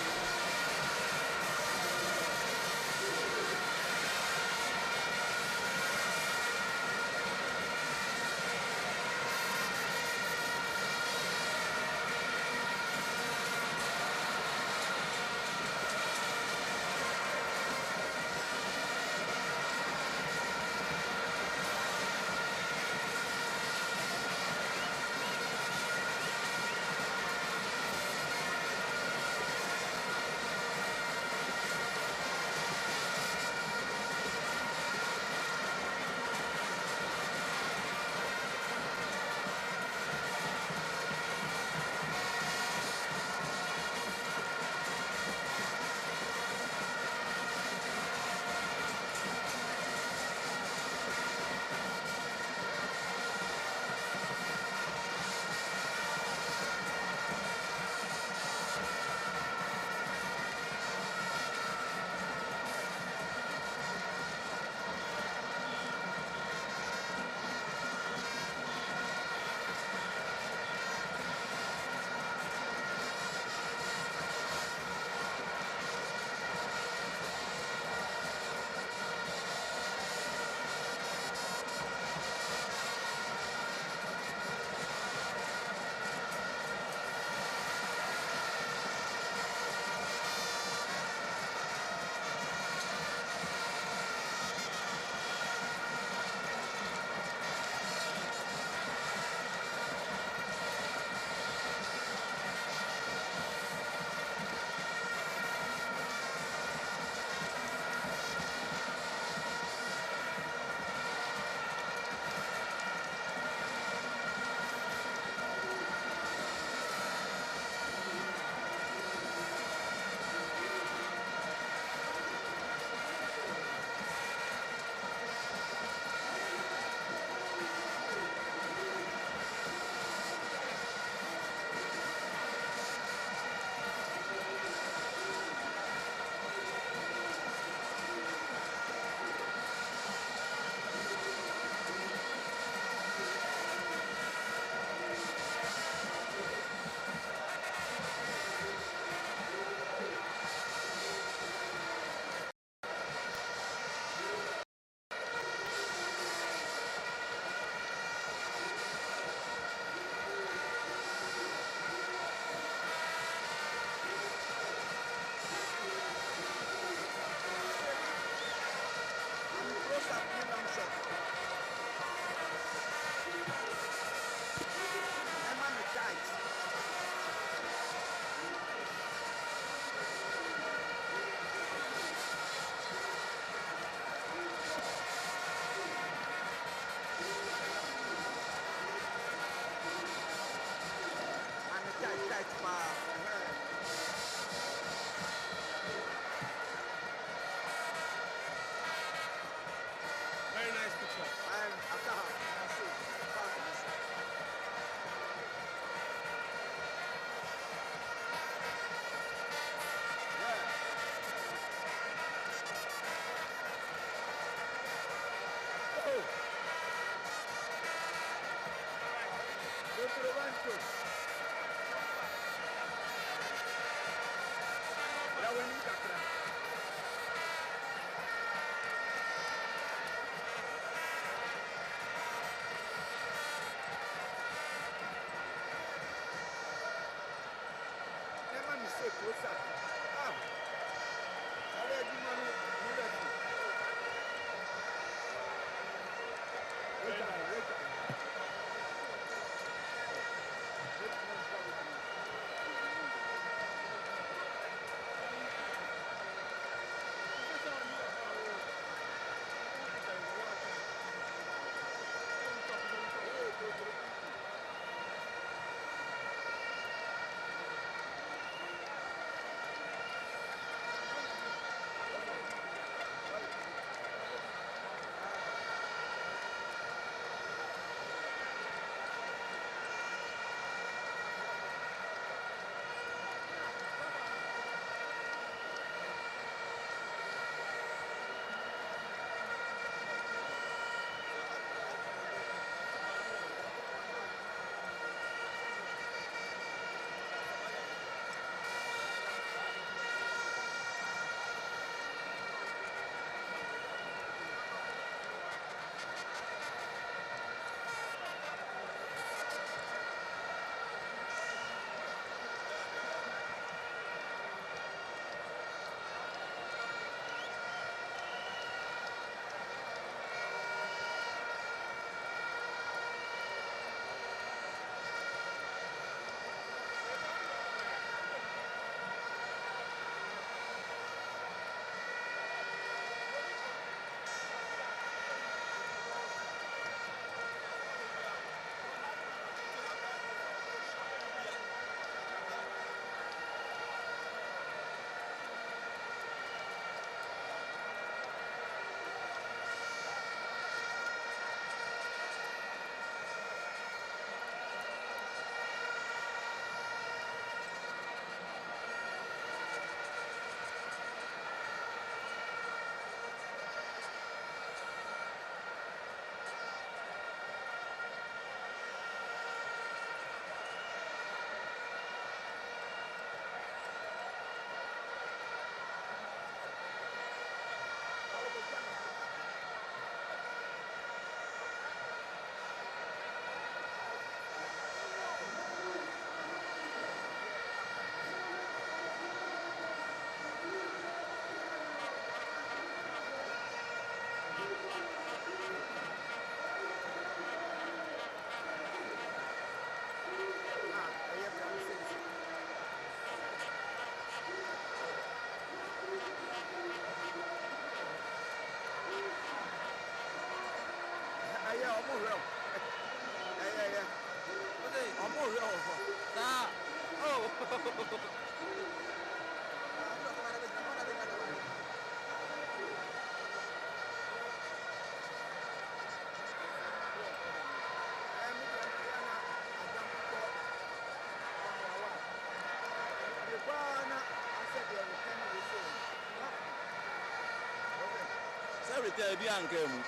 Return be and come.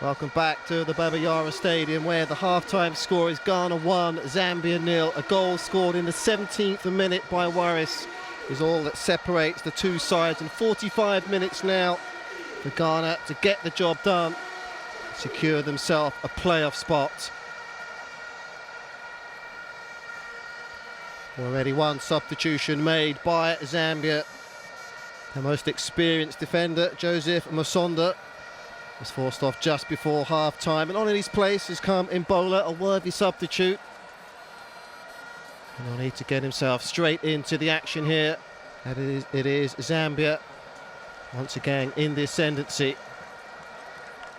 Welcome back to the Baba Yara Stadium, where the half-time score is Ghana 1, Zambia 0. A goal scored in the 17th minute by Waris is all that separates the two sides, and 45 minutes now for Ghana to get the job done, secure themselves a playoff spot. Already one substitution made by Zambia. Their most experienced defender, Joseph Musonda, was forced off just before half-time, and on in his place has come Mbola, a worthy substitute. And he'll need to get himself straight into the action here. And it is Zambia once again in the ascendancy.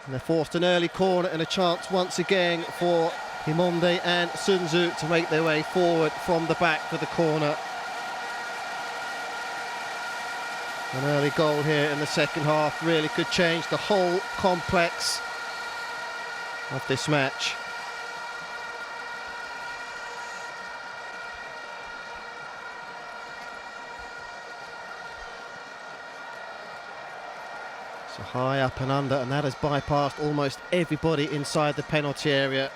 And they're forced an early corner and a chance once again for Himonde and Sunzu to make their way forward from the back for the corner. An early goal here in the second half really could change the whole complex of this match. So high up and under, and that has bypassed almost everybody inside the penalty area.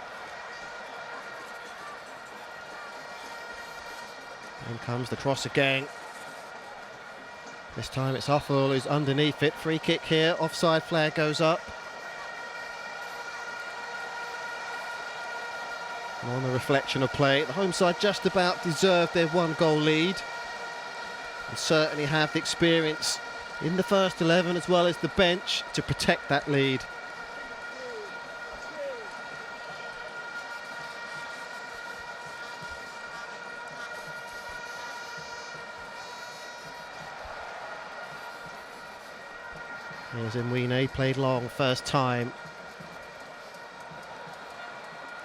In comes the cross again. This time it's Huffle who's underneath it. Free kick here, offside flag goes up. And on the reflection of play, the home side just about deserved their one-goal lead. And certainly have the experience in the first 11 as well as the bench to protect that lead. Here's Mwine, played long first time.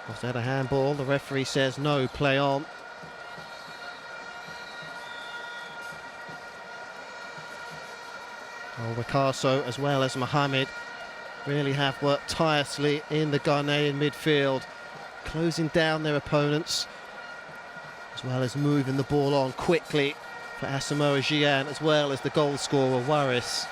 Was that a handball? The referee says no, play on. Oh, Wakaso as well as Mohamed really have worked tirelessly in the Ghanaian midfield, closing down their opponents as well as moving the ball on quickly for Asamoah Gyan as well as the goal scorer Waris.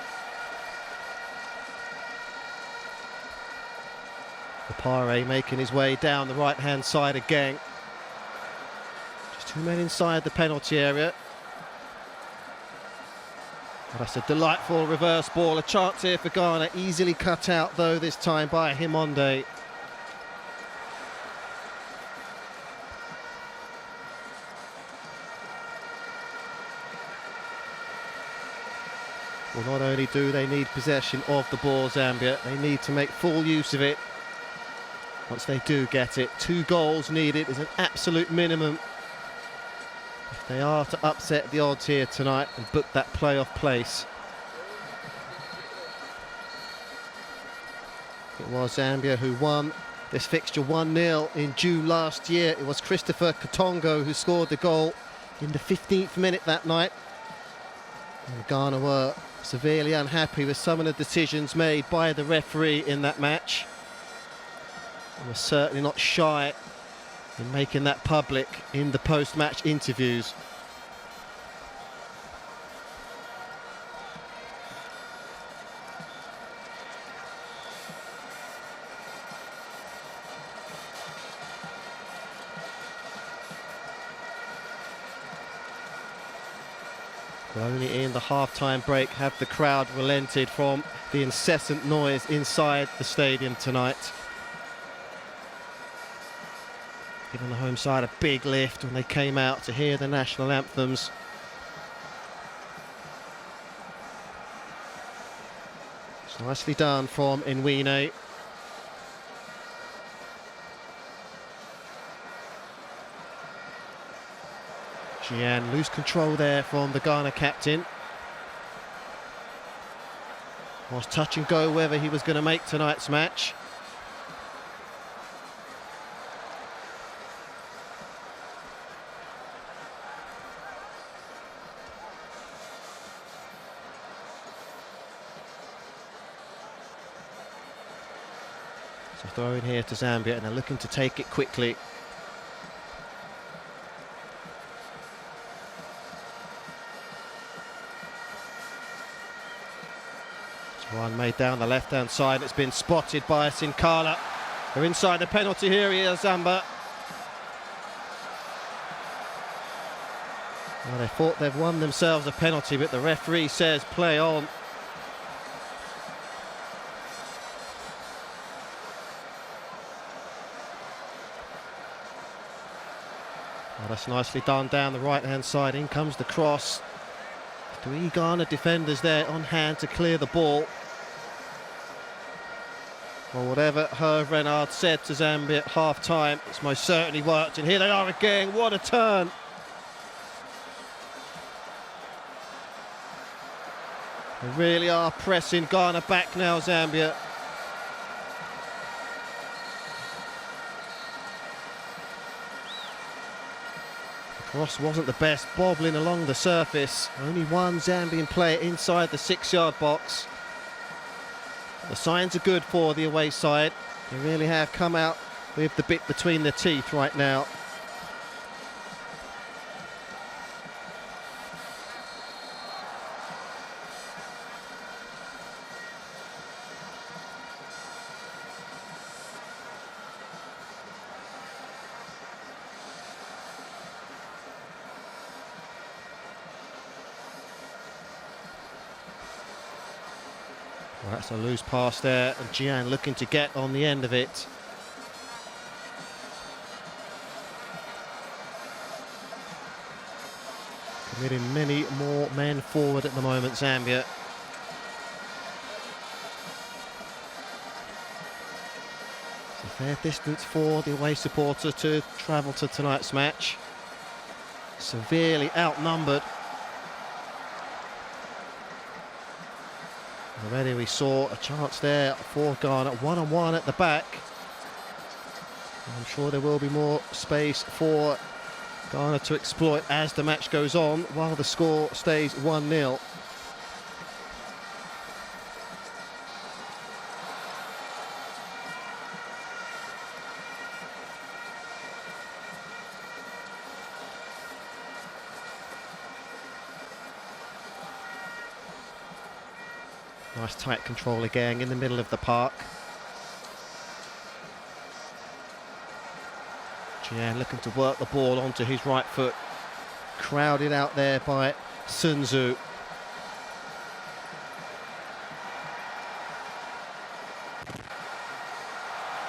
Pare making his way down the right-hand side again. Just two men inside the penalty area. Well, that's a delightful reverse ball. A chance here for Ghana, easily cut out though this time by Himonde. Well, not only do they need possession of the ball, Zambia, they need to make full use of it. Once they do get it, 2 goals needed is an absolute minimum if they are to upset the odds here tonight and book that playoff place. It was Zambia who won this fixture 1-0 in June last year. It was Christopher Katongo who scored the goal in the 15th minute that night. And Ghana were severely unhappy with some of the decisions made by the referee in that match. And was certainly not shy in making that public in the post-match interviews. Well, only in the half-time break have the crowd relented from the incessant noise inside the stadium tonight. Giving the home side a big lift when they came out to hear the national anthems. It's nicely done from Mwine. Gyan, loose control there from the Ghana captain. Was touch and go whether he was going to make tonight's match. So throw in here to Zambia, and they're looking to take it quickly. One made down the left-hand side. It's been spotted by Sinkala. They're inside the penalty area, Zambia. Well, they thought they've won themselves a penalty, but the referee says play on. Well, that's nicely done down the right-hand side. In comes the cross. 3 Ghana defenders there on hand to clear the ball. Well, whatever Herve Renard said to Zambia at half-time, it's most certainly worked. And here they are again. What a turn. They really are pressing Ghana back now, Zambia. The cross wasn't the best, bobbling along the surface. Only one Zambian player inside the 6-yard box. The signs are good for the away side. They really have come out with the bit between their teeth right now. Well, that's a loose pass there, and Gian looking to get on the end of it. Committing many more men forward at the moment, Zambia. It's a fair distance for the away supporters to travel to tonight's match. Severely outnumbered. Already we saw a chance there for Ghana, one-on-one at the back. I'm sure there will be more space for Ghana to exploit as the match goes on, while the score stays 1-0. Nice tight control again in the middle of the park. Gian looking to work the ball onto his right foot. Crowded out there by Sun Tzu.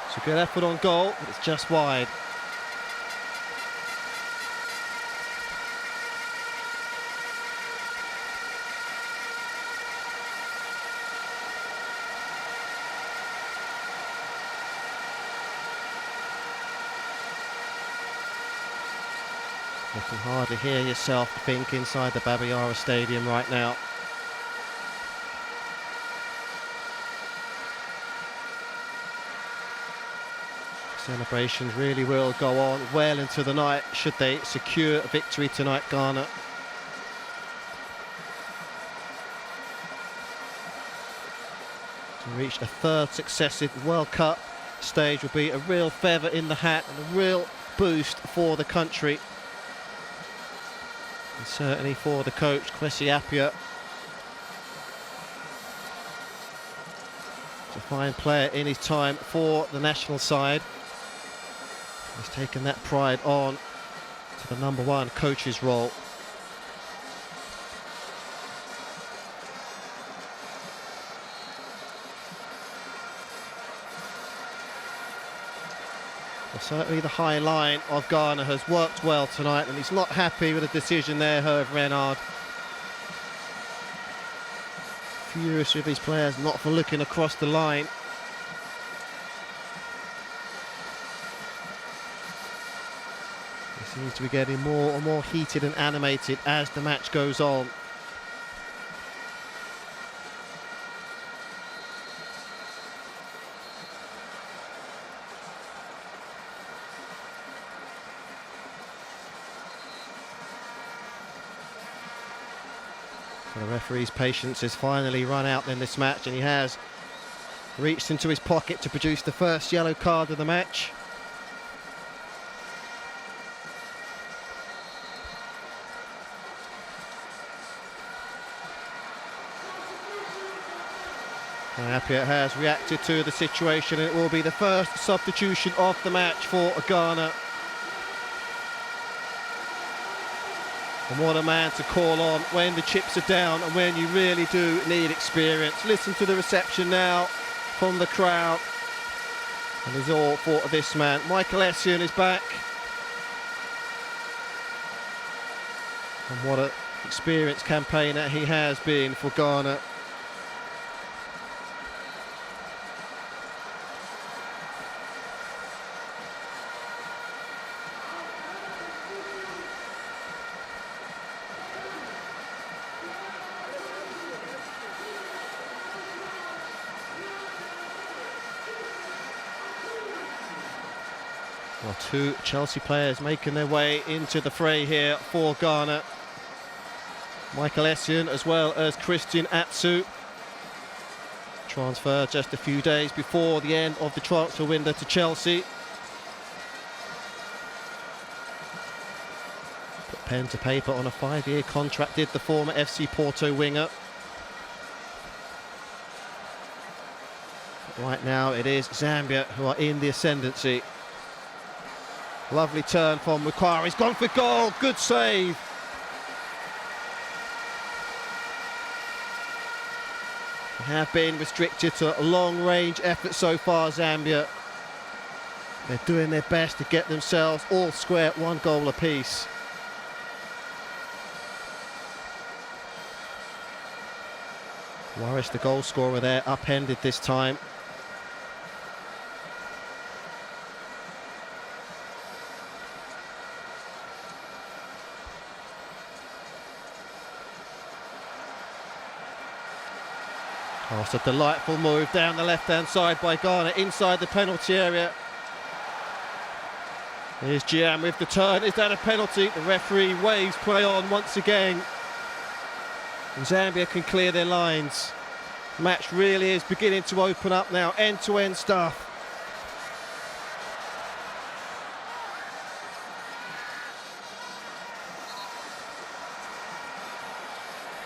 It's a good effort on goal, but it's just wide. You can hardly hear yourself think inside the Babayara Stadium right now. Celebrations really will go on well into the night should they secure a victory tonight, Ghana. To reach a 3rd successive World Cup stage would be a real feather in the hat and a real boost for the country. And certainly for the coach, Kwesi Appiah. It's a fine player in his time for the national side. He's taken that pride on to the #1 coach's role. Well, certainly the high line of Ghana has worked well tonight, and he's not happy with the decision there, Herve Renard. Furious with his players not for looking across the line. He seems to be getting more and more heated and animated as the match goes on. The referee's patience has finally run out in this match, and he has reached into his pocket to produce the first yellow card of the match. Appiah has reacted to the situation, and it will be the first substitution of the match for Ghana. And what a man to call on when the chips are down and when you really do need experience. Listen to the reception now from the crowd. And it's all for this man. Michael Essien is back. And what an experienced campaigner he has been for Ghana. Well, two Chelsea players making their way into the fray here for Ghana. Michael Essien as well as Christian Atsu. Transfer just a few days before the end of the transfer window to Chelsea. Put pen to paper on a 5-year contract, did the former FC Porto winger. But right now it is Zambia who are in the ascendancy. Lovely turn from Mukwara, he's gone for goal, good save. They have been restricted to long-range effort so far, Zambia. They're doing their best to get themselves all square, 1 goal apiece. Waris, the goal scorer there, upended this time. Oh, it's a delightful move down the left-hand side by Ghana, inside the penalty area. Here's Gian with the turn. Is that a penalty? The referee waves play on once again. And Zambia can clear their lines. Match really is beginning to open up now. End-to-end stuff.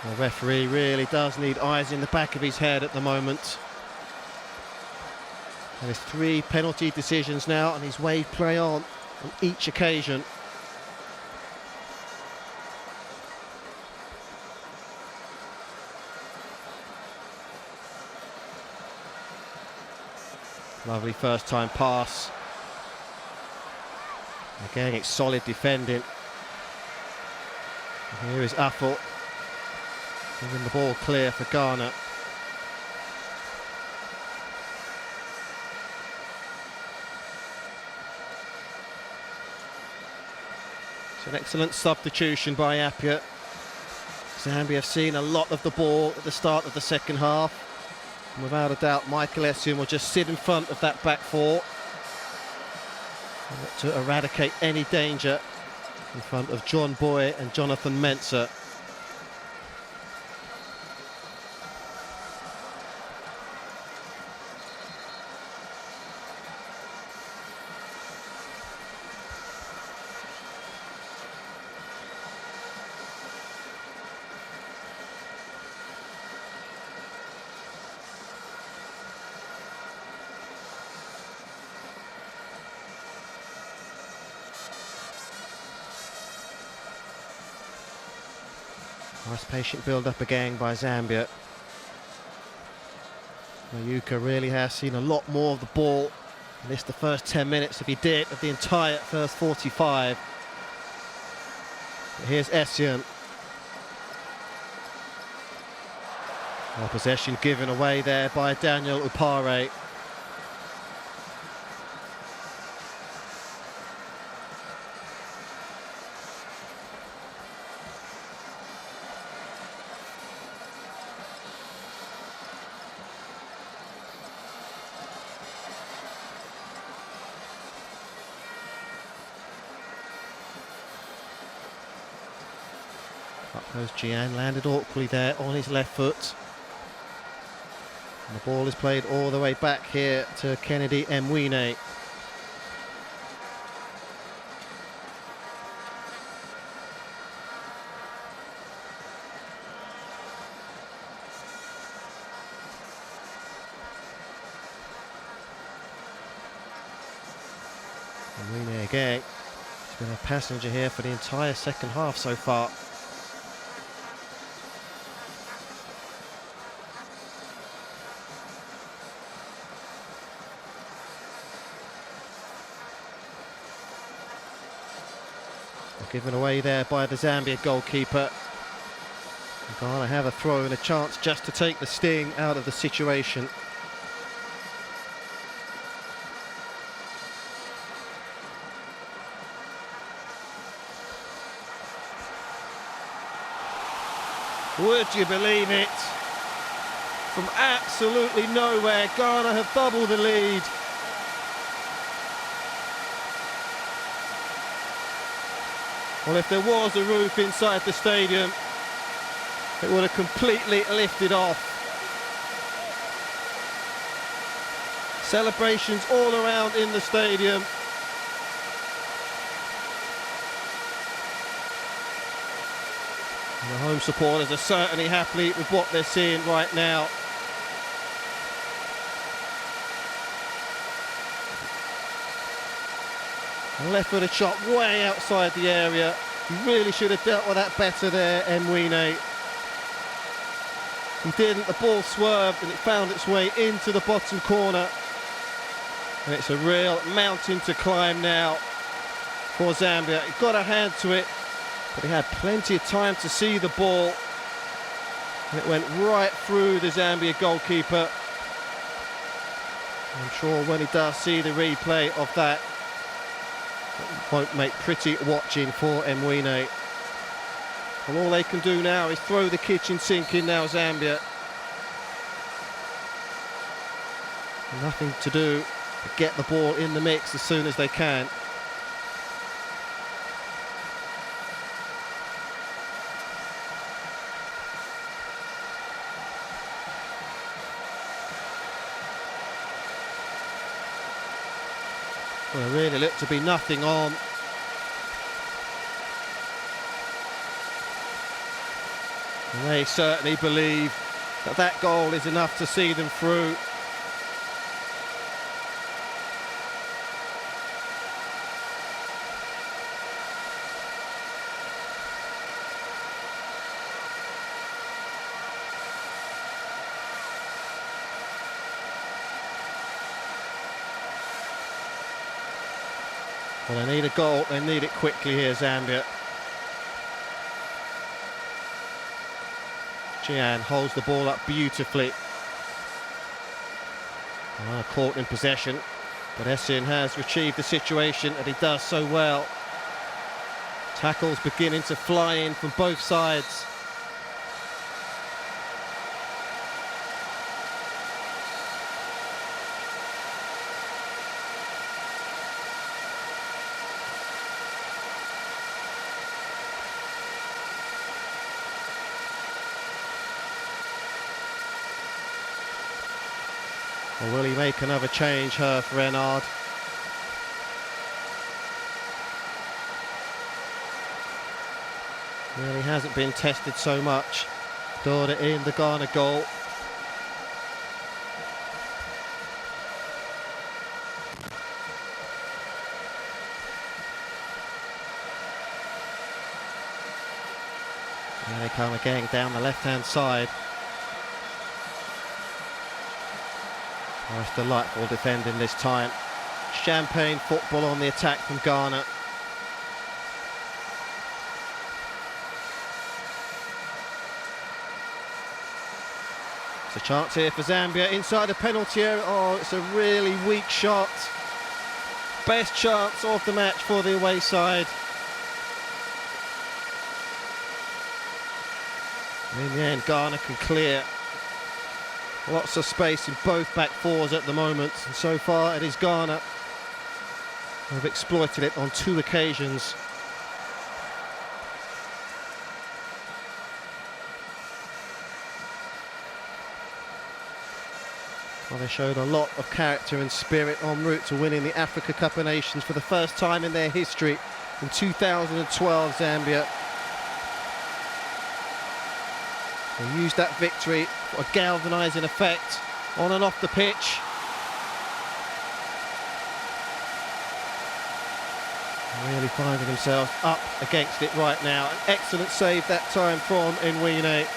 The referee really does need eyes in the back of his head at the moment. There's 3 penalty decisions now, and he's waved play on each occasion. Lovely first time pass. Again, it's solid defending. And here is Affle. Giving the ball clear for Ghana. It's an excellent substitution by Appiah. Zambia have seen a lot of the ball at the start of the second half. And without a doubt, Michael Essien will just sit in front of that back four to eradicate any danger in front of John Boy and Jonathan Mensah. Nice patient build-up again by Zambia. Mayuka really has seen a lot more of the ball. He missed the first 10 minutes, if he did, of the entire first 45. But here's Essien. Well, possession given away there by Daniel Upare. Up goes Gian, landed awkwardly there on his left foot. And the ball is played all the way back here to Kennedy Mwine. Kelly Gang has been a passenger here for the entire second half so far. Given away there by the Zambia goalkeeper. Ghana have a throw and a chance just to take the sting out of the situation. Would you believe it? From absolutely nowhere, Ghana have doubled the lead. Well, if there was a roof inside the stadium, it would have completely lifted off. Celebrations all around in the stadium. And the home supporters are certainly happy with what they're seeing right now. A left-footed shot way outside the area. He really should have dealt with that better there, Mwine. He didn't. The ball swerved and it found its way into the bottom corner. And it's a real mountain to climb now for Zambia. He got a hand to it, but he had plenty of time to see the ball. And it went right through the Zambia goalkeeper. I'm sure when he does see the replay of that, it won't make pretty watching for Mwine. And all they can do now is throw the kitchen sink in now, Zambia. Nothing to do but get the ball in the mix as soon as they can. Well, there really looked to be nothing on. And they certainly believe that that goal is enough to see them through. Well, they need a goal, they need it quickly here, Zambia. Jian holds the ball up beautifully. Caught in possession, but Essien has retrieved the situation and he does so well. Tackles beginning to fly in from both sides. Or will he make another change, Herf Renard? Well, he hasn't been tested so much. Dora in the Ghana goal. There they come again down the left-hand side. Oh, it's delightful defending this time. Champagne football on the attack from Ghana. It's a chance here for Zambia inside the penalty area. Oh, it's a really weak shot. Best chance of the match for the away side. In the end, Ghana can clear. Lots of space in both back fours at the moment, and so far it is Ghana who have exploited it on 2 occasions. Well, they showed a lot of character and spirit en route to winning the Africa Cup of Nations for the first time in their history in 2012, Zambia. They used that victory for a galvanising effect on and off the pitch. Really finding themselves up against it right now. An excellent save that time from Nwine.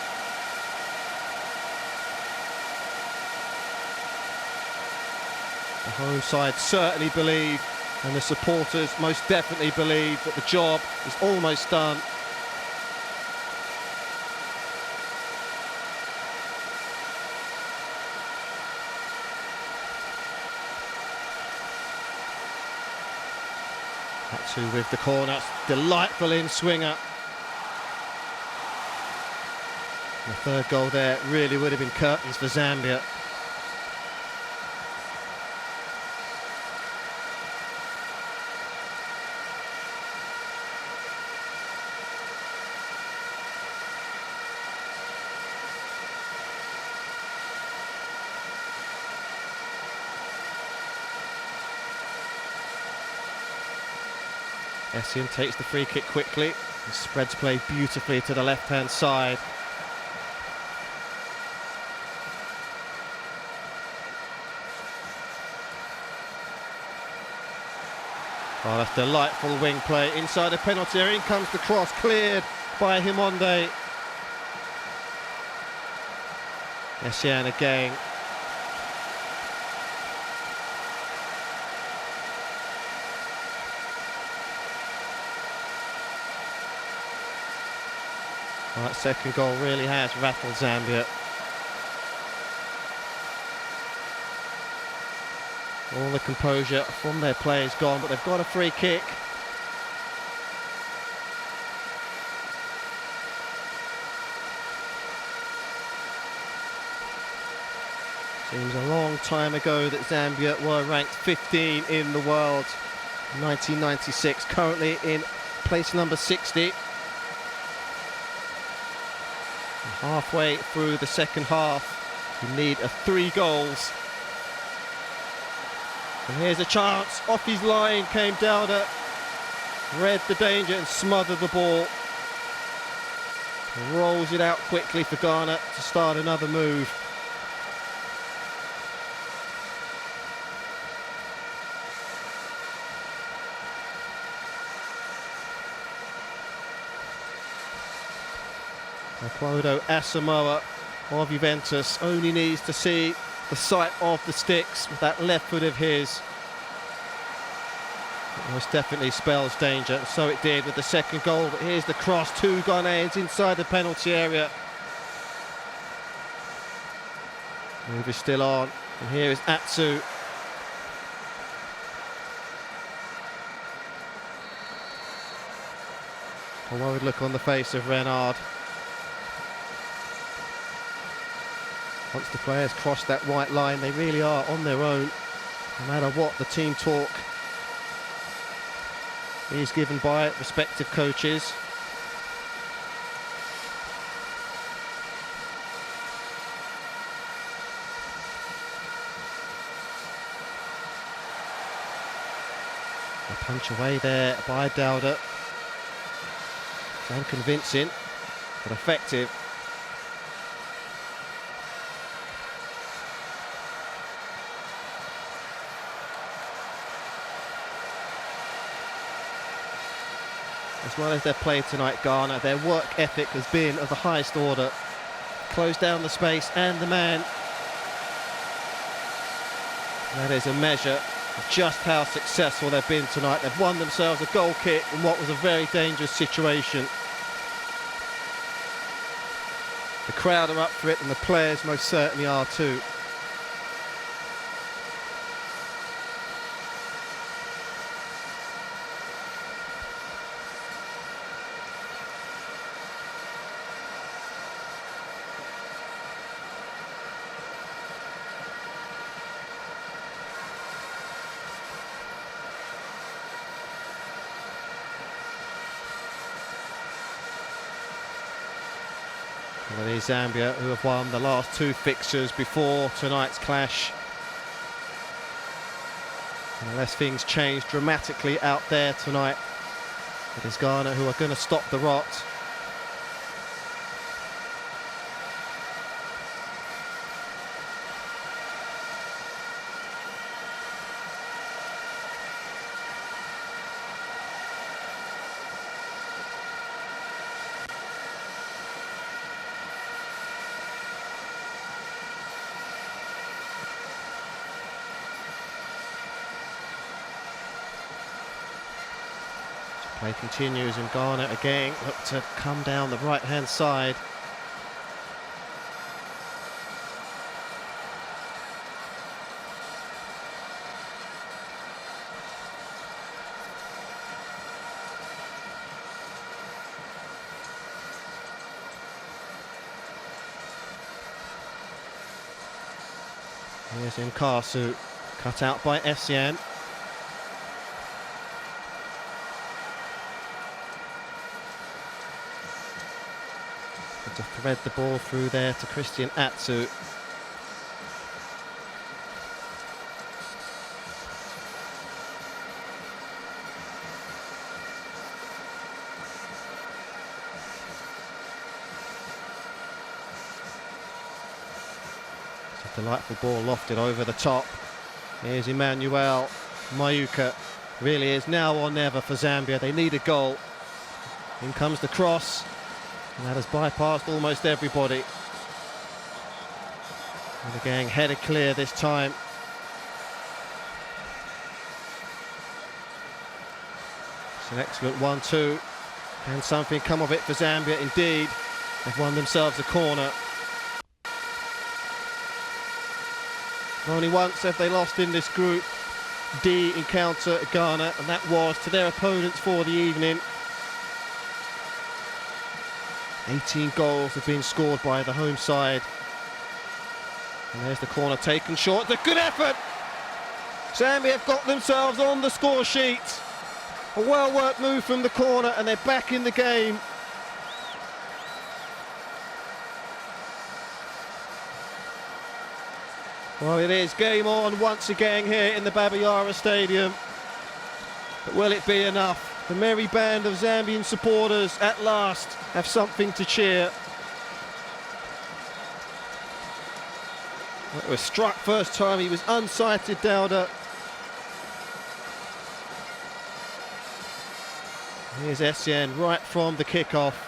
The home side certainly believe, and the supporters most definitely believe, that the job is almost done. Atsu with the corner, delightful in swinger. The third goal there really would have been curtains for Zambia. Essien takes the free kick quickly. He spreads play beautifully to the left-hand side. Oh, that's delightful wing play inside the penalty area. In comes the cross, cleared by Himonde. Essien again. Well, that second goal really has rattled Zambia. All the composure from their players gone, but they've got a free kick. Seems a long time ago that Zambia were ranked 15 in the world. 1996, currently in place number 60. Halfway through the second half, you need 3 goals. And here's a chance, off his line came Dowda, read the danger and smothered the ball. And rolls it out quickly for Ghana to start another move. Clodo Asamoah of Juventus only needs to see the sight of the sticks with that left foot of his. It most definitely spells danger, and so it did with the second goal. But here's the cross, 2 Ghanaians inside the penalty area. Move is still on, and here is Atsu. A worried look on the face of Renard. Once the players cross that white line, they really are on their own, no matter what the team talk is given by respective coaches. A punch away there by Dowda. It's unconvincing, but effective. As well as their play tonight, Ghana, their work ethic has been of the highest order. Close down the space and the man. That is a measure of just how successful they've been tonight. They've won themselves a goal kick in what was a very dangerous situation. The crowd are up for it, and the players most certainly are too. Well, it is Zambia who have won the last 2 fixtures before tonight's clash. And unless things change dramatically out there tonight, it is Ghana who are going to stop the rot. Play continues in Ghana again. Look to come down the right-hand side. Here's Nkasu, cut out by Essien. To thread the ball through there to Christian Atsu. It's a delightful ball lofted over the top. Here's Emmanuel Mayuka. Really is now or never for Zambia. They need a goal. In comes the cross. And that has bypassed almost everybody. And the gang headed clear this time. It's an excellent 1-2. Can something come of it for Zambia? Indeed. They've won themselves a corner. Only once have they lost in this Group D encounter at Ghana, and that was to their opponents for the evening. 18 goals have been scored by the home side. And there's the corner taken short. It's a good effort! Zambia have got themselves on the score sheet. A well-worked move from the corner, and they're back in the game. Well, it is game on once again here in the Baba Yara Stadium. But will it be enough? The merry band of Zambian supporters at last have something to cheer. It was struck first time, he was unsighted, Dowda. Here's Essien right from the kick-off.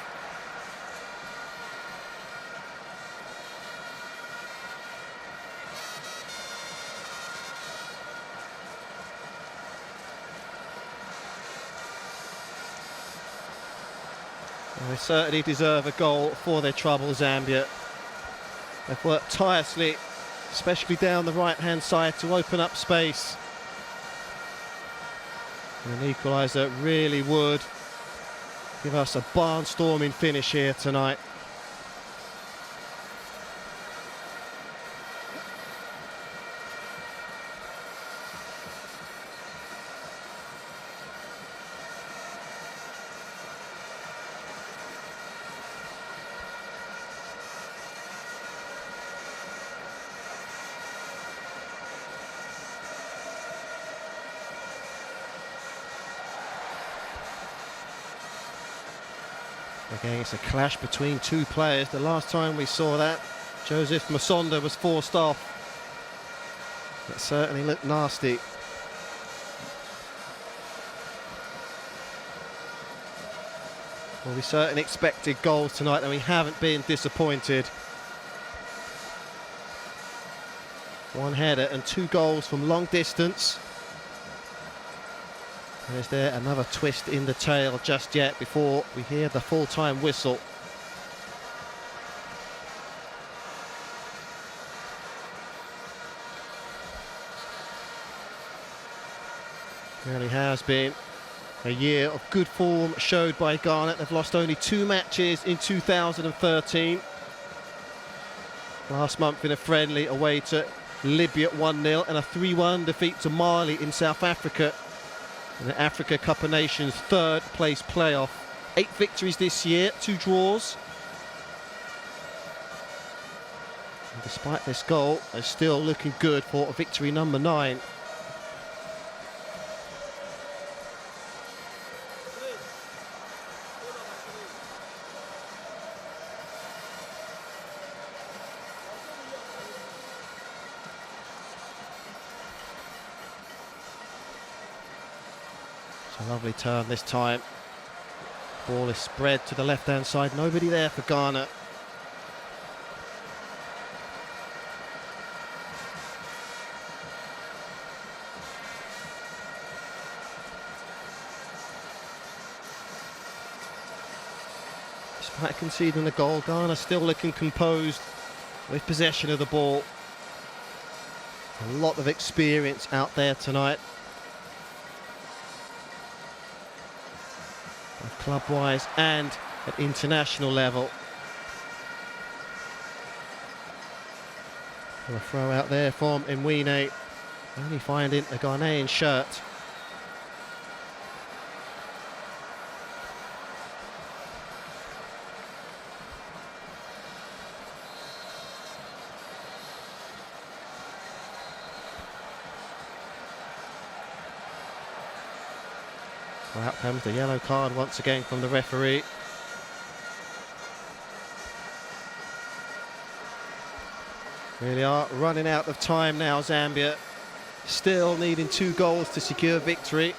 They certainly deserve a goal for their trouble, Zambia. They've worked tirelessly, especially down the right-hand side, to open up space. And an equaliser really would give us a barnstorming finish here tonight. Again, it's a clash between two players. The last time we saw that, Joseph Musonda was forced off. That certainly looked nasty. Well, we certainly expected goals tonight, and we haven't been disappointed. One header and 2 goals from long distance. And is there another twist in the tail just yet before we hear the full-time whistle? Really has been a year of good form showed by Ghana. They've lost only 2 matches in 2013. Last month in a friendly away to Libya 1-0 and a 3-1 defeat to Mali in South Africa. In the Africa Cup of Nations 3rd place playoff. 8 victories this year, 2 draws. And despite this goal, they're still looking good for victory number 9. It's a lovely turn this time. Ball is spread to the left-hand side. Nobody there for Ghana. Despite conceding the goal, Ghana still looking composed with possession of the ball. A lot of experience out there tonight, both club-wise and at international level. And a throw out there from Mwine, only finding a Ghanaian shirt. Well, out comes the yellow card once again from the referee. Really are running out of time now, Zambia. Still needing 2 goals to secure victory.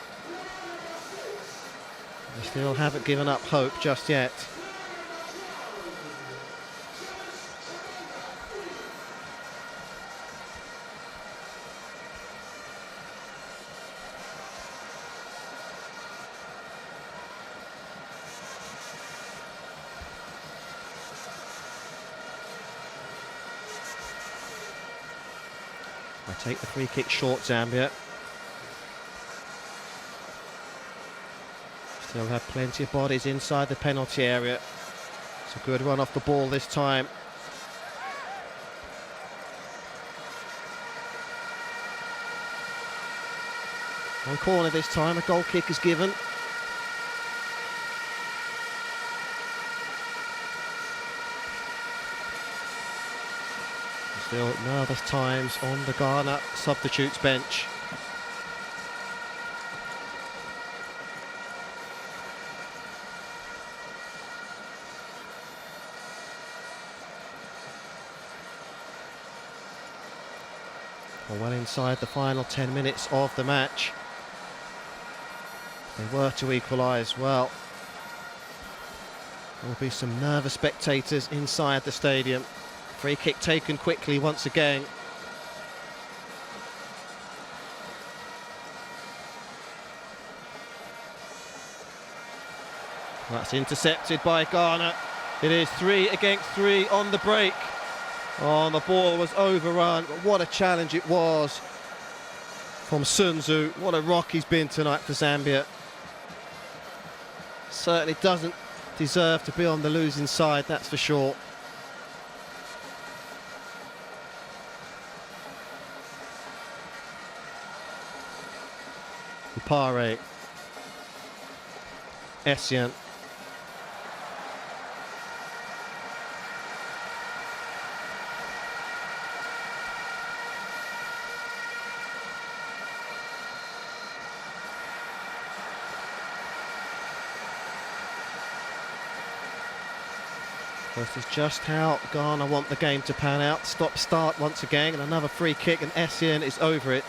They still haven't given up hope just yet. I take the free kick short, Zambia. Still have plenty of bodies inside the penalty area. It's a good run off the ball this time. One corner this time, a goal kick is given. Still nervous times on the Ghana substitutes bench. Well inside the final 10 minutes of the match. They were to equalise. Well, there will be some nervous spectators inside the stadium. Free kick taken quickly once again. That's intercepted by Ghana. It is 3 against 3 on the break. Oh, the ball was overrun, but what a challenge it was from Sun Tzu. What a rock he's been tonight for Zambia. Certainly doesn't deserve to be on the losing side, that's for sure. Pare, Essien. This is just how Ghana want the game to pan out. Stop-start once again, and another free kick, and Essien is over it.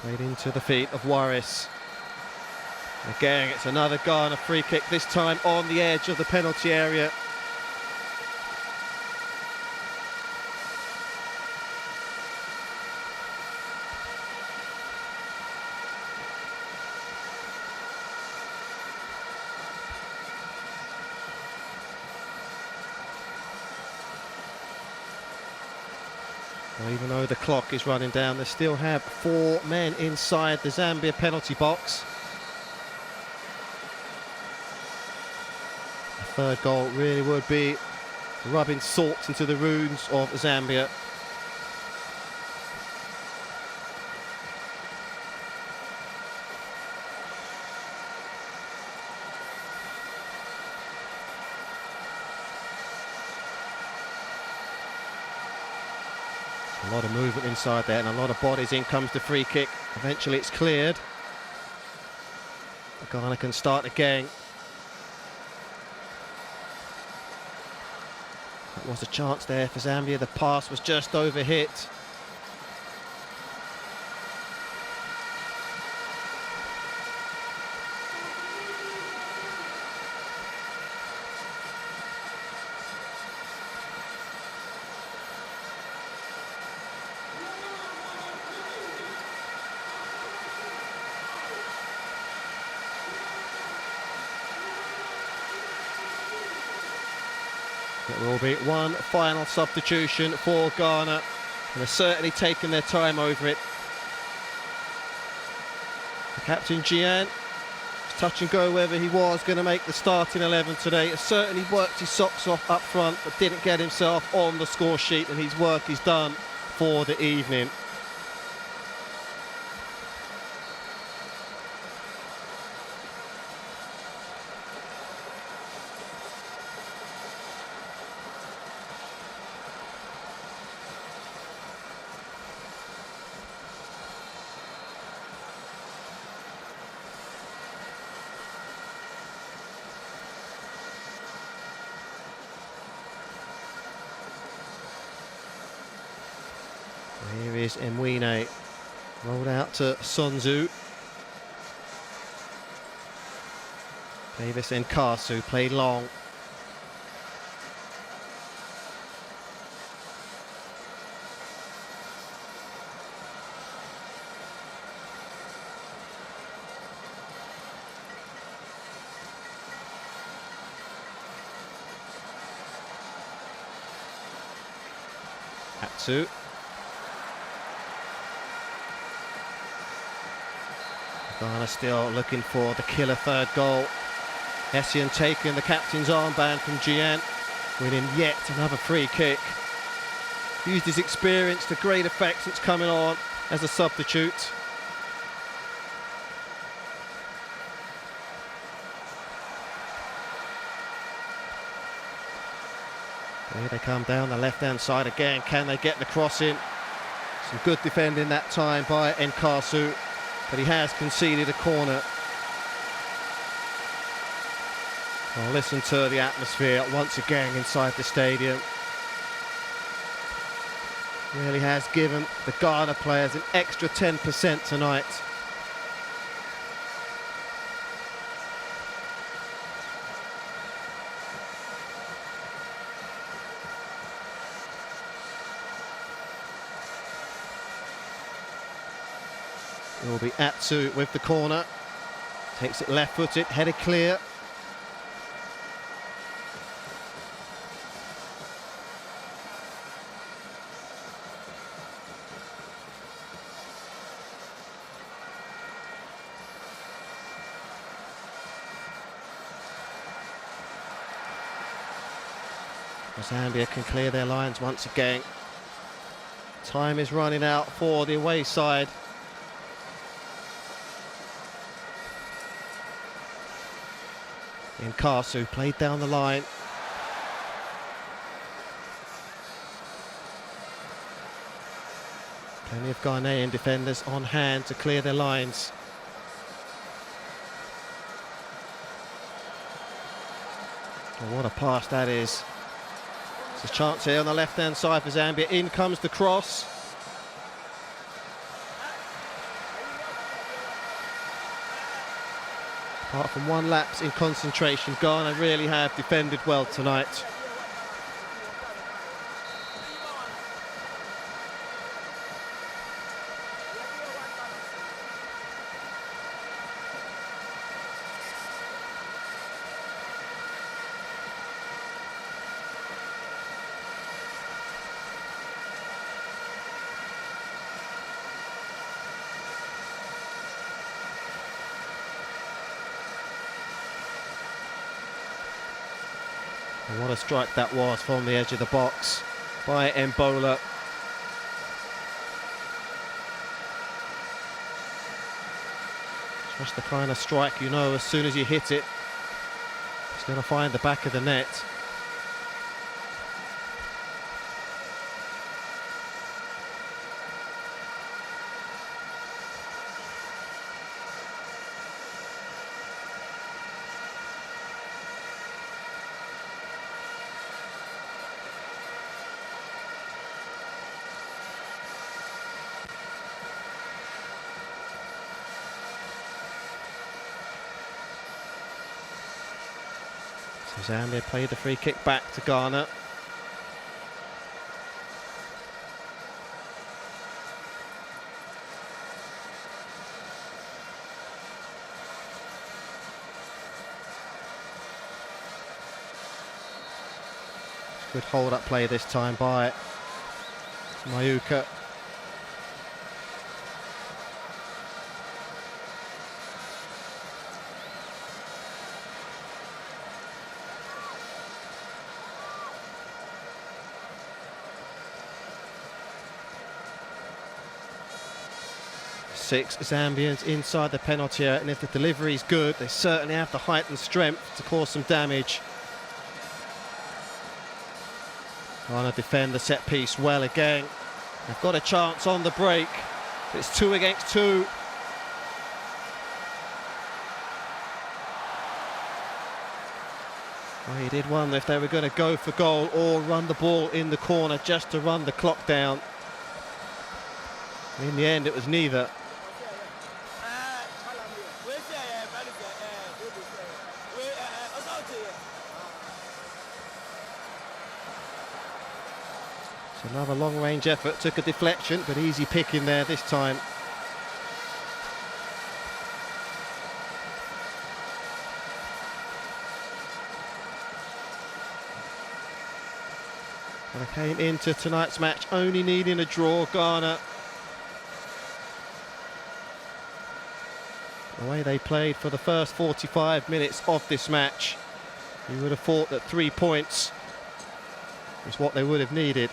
Played into the feet of Waris. Again, it's another Ghana free kick, this time on the edge of the penalty area. Well, even though the clock is running down, they still have 4 men inside the Zambia penalty box. The third goal really would be rubbing salt into the wounds of Zambia. A lot of movement inside there and a lot of bodies. In comes the free kick. Eventually it's cleared. Ghana can start again. That was a chance there for Zambia. The pass was just overhit. There will be one final substitution for Ghana, and they're certainly taking their time over it. The captain Gian, touch and go whether he was going to make the starting 11 today. Has certainly worked his socks off up front, but didn't get himself on the score sheet, and his work is done for the evening. Here is Mwine, rolled out to Sonzu. Davis and Karsu played long. Atsu. Ghana still looking for the killer third goal. Essien taking the captain's armband from Gian, winning yet another free kick. Used his experience to great effect since coming on as a substitute. Here they come down the left-hand side again. Can they get the cross in? Some good defending that time by Nkasu, but he has conceded a corner. Well, listen to the atmosphere once again inside the stadium. Really has given the Ghana players an extra 10% tonight. It will be Atsu with the corner. Takes it left-footed, headed clear. Zambia can clear their lines once again. Time is running out for the away side. Nkasu played down the line. Plenty of Ghanaian defenders on hand to clear their lines. Oh, what a pass that is. There's a chance here on the left-hand side for Zambia. In comes the cross. Apart from one lapse in concentration, Ghana really have defended well tonight. And what a strike that was from the edge of the box by Mbola. Just the kind of strike you know as soon as you hit it, it's going to find the back of the net. So Zambia played the free kick back to Ghana. Good hold-up play this time by Mayuka. Six Zambians inside the penalty area, and if the delivery is good, they certainly have the height and strength to cause some damage. Trying to defend the set piece well again. They've got a chance on the break. It's 2 against 2. Well, he did wonder if they were going to go for goal or run the ball in the corner just to run the clock down. In the end, it was neither. Another long-range effort, took a deflection, but easy pick in there this time. And I came into tonight's match only needing a draw. Ghana, the way they played for the first 45 minutes of this match, you would have thought that 3 points was what they would have needed.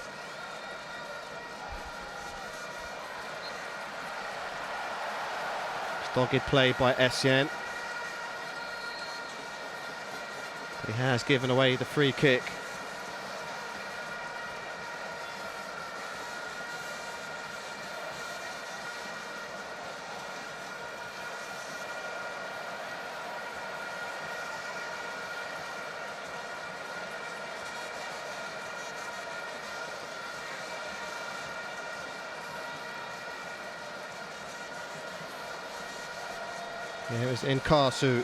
Dogged play by Essien. He has given away the free kick. Here is Nkasu.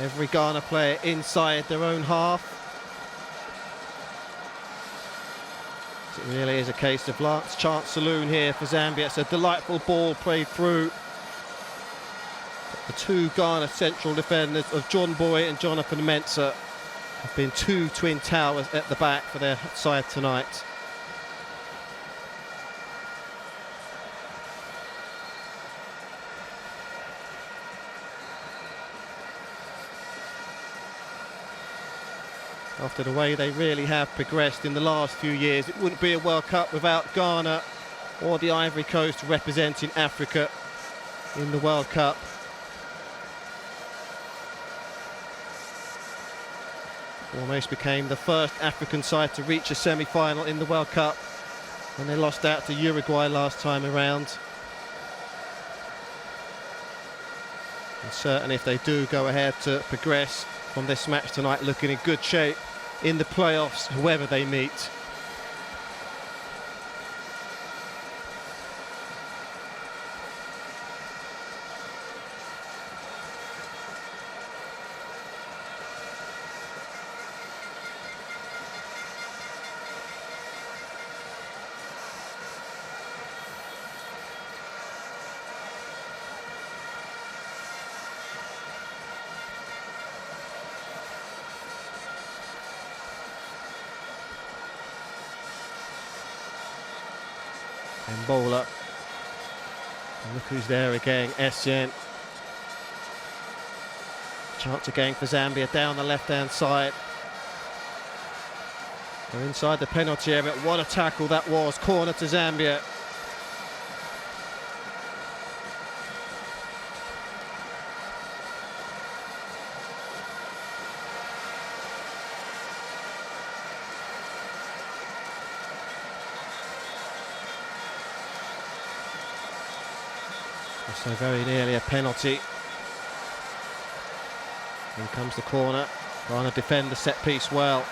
Every Ghana player inside their own half. It really is a case of last chance saloon here for Zambia. It's a delightful ball played through. The 2 Ghana central defenders of John Boy and Jonathan Mensah have been 2 twin towers at the back for their side tonight. After the way they really have progressed in the last few years, it wouldn't be a World Cup without Ghana or the Ivory Coast representing Africa in the World Cup. Almost became the first African side to reach a semi-final in the World Cup when they lost out to Uruguay last time around. And certainly if they do go ahead to progress from this match tonight, looking in good shape in the playoffs, whoever they meet. Mbola. And look who's there again, Essien. Chance again for Zambia down the left-hand side. They're inside the penalty area. What a tackle that was. Corner to Zambia. So very nearly a penalty. Here comes the corner, trying to defend the set piece well.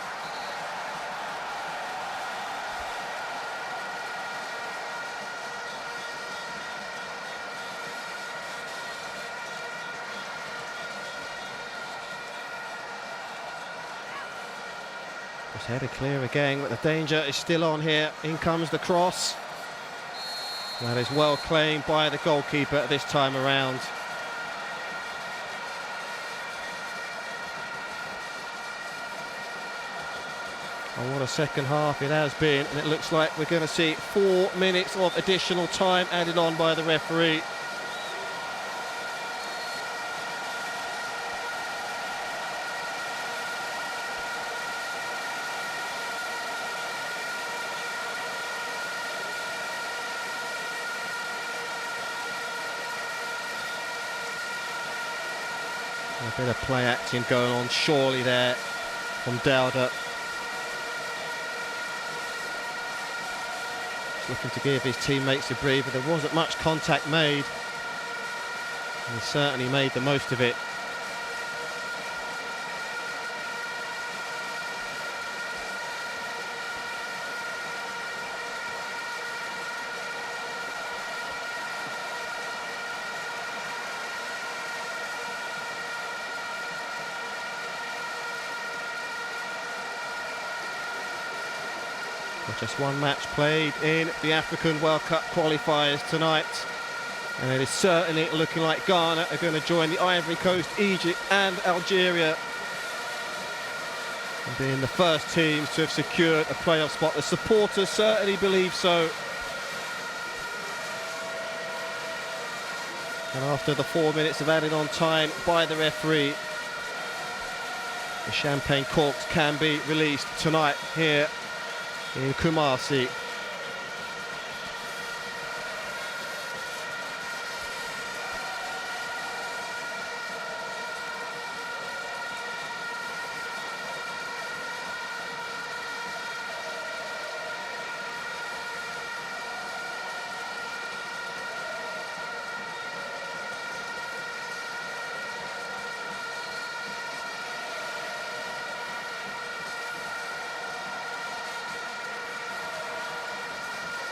Just headed clear again, but the danger is still on here. In comes the cross. That is well claimed by the goalkeeper this time around. And what a second half it has been, and it looks like we're going to see 4 minutes of additional time added on by the referee. A bit of play acting going on surely there from Buildup. Looking to give his teammates a breather. There wasn't much contact made, and he certainly made the most of it. Just one match played in the African World Cup qualifiers tonight, and it is certainly looking like Ghana are going to join the Ivory Coast, Egypt and Algeria and being the first teams to have secured a playoff spot. The supporters certainly believe so. And after the 4 minutes of added on time by the referee, the champagne corks can be released tonight here in Kumasi.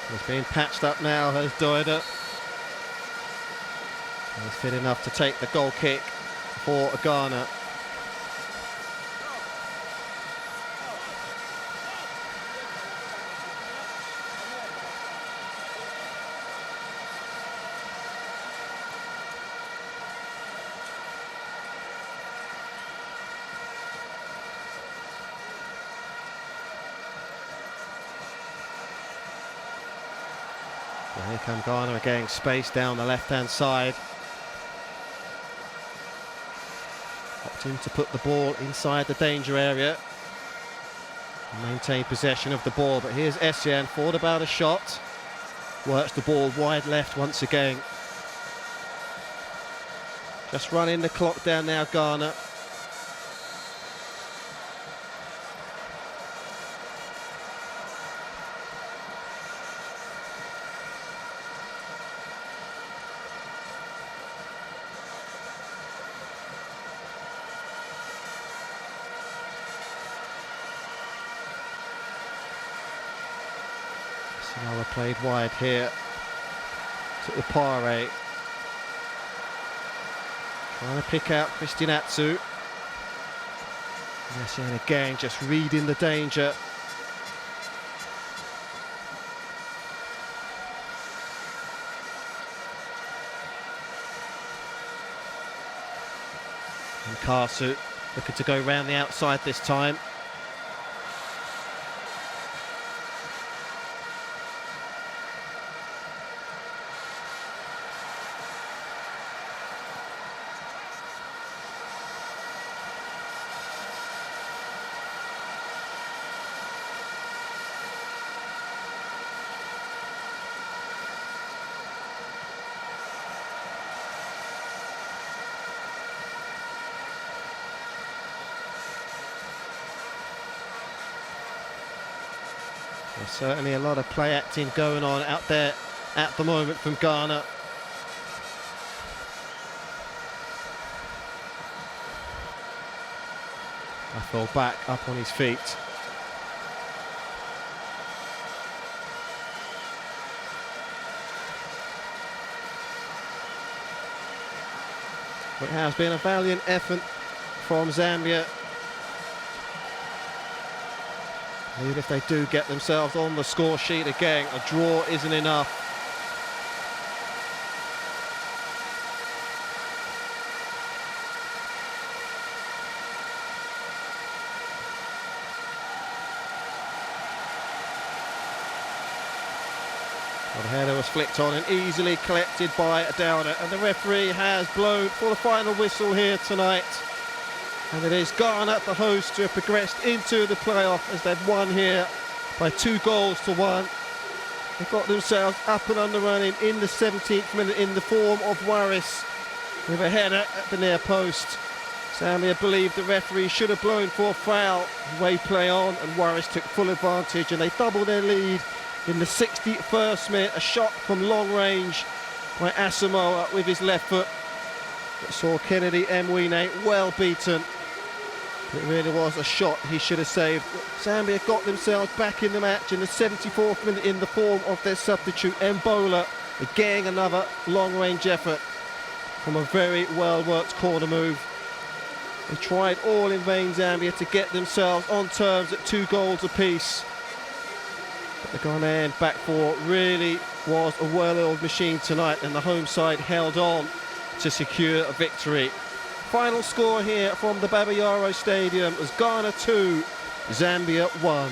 He's being patched up now, has Doida. He's fit enough to take the goal kick for Ghana. Well, here come Ghana getting space down the left-hand side. Opting to put the ball inside the danger area. Maintain possession of the ball, but here's Essien, thought about a shot. Works the ball wide left once again. Just running the clock down now, Ghana. Sinawa played wide here to Upare. Trying to pick out Christian Atsu. Yes, and again, just reading the danger. And Karsu looking to go round the outside this time. There's certainly a lot of play acting going on out there at the moment from Ghana. I fell back up on his feet. It has been a valiant effort from Zambia. Even if they do get themselves on the score sheet again, a draw isn't enough. Well, the header was flicked on and easily collected by Downer, and the referee has blown for the final whistle here tonight. And it is Ghana, the hosts, who have progressed into the playoff as they've won here by 2-1. They got themselves up and under running in the 17th minute in the form of Waris with a header at the near post. Zambia believed the referee should have blown for a foul. Way play on, and Waris took full advantage, and they doubled their lead in the 61st minute. A shot from long range by Asamoah with his left foot that saw Kennedy Mwine well beaten. It really was a shot he should have saved. Zambia got themselves back in the match in the 74th minute in the form of their substitute Mbola, again another long-range effort from a very well-worked corner move. They tried all in vain, Zambia, to get themselves on terms at 2 goals apiece. But the Ghanaian back four really was a well-oiled machine tonight, and the home side held on to secure a victory. Final score here from the Baba Yaro Stadium was Ghana 2, Zambia 1.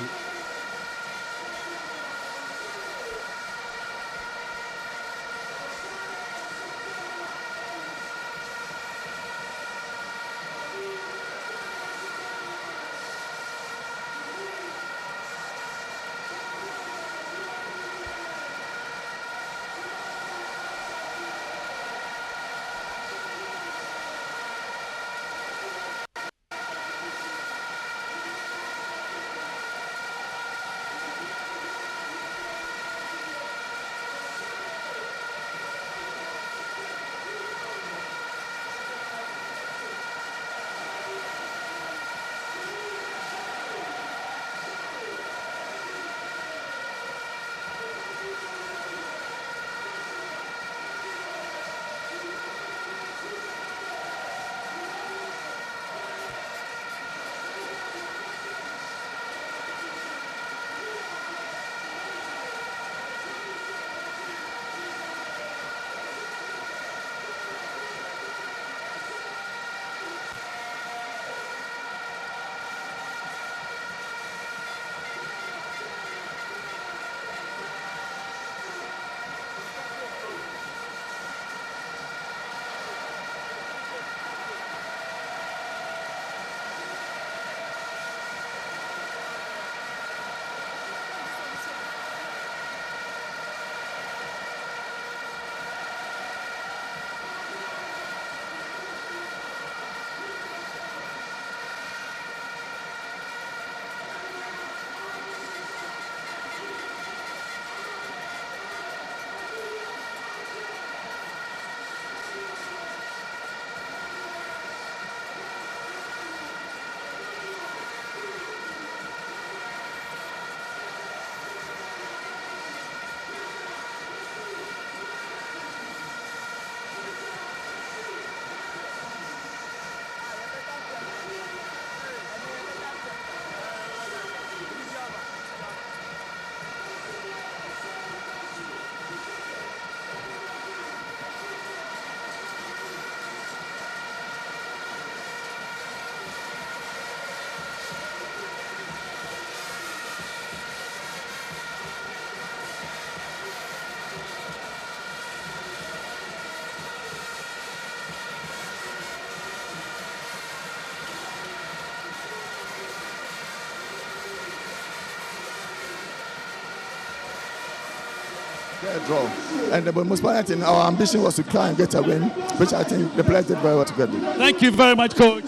A draw. And the most important thing, our ambition was to try and get a win, which I think the players did very well to get. Thank you very much, Coach.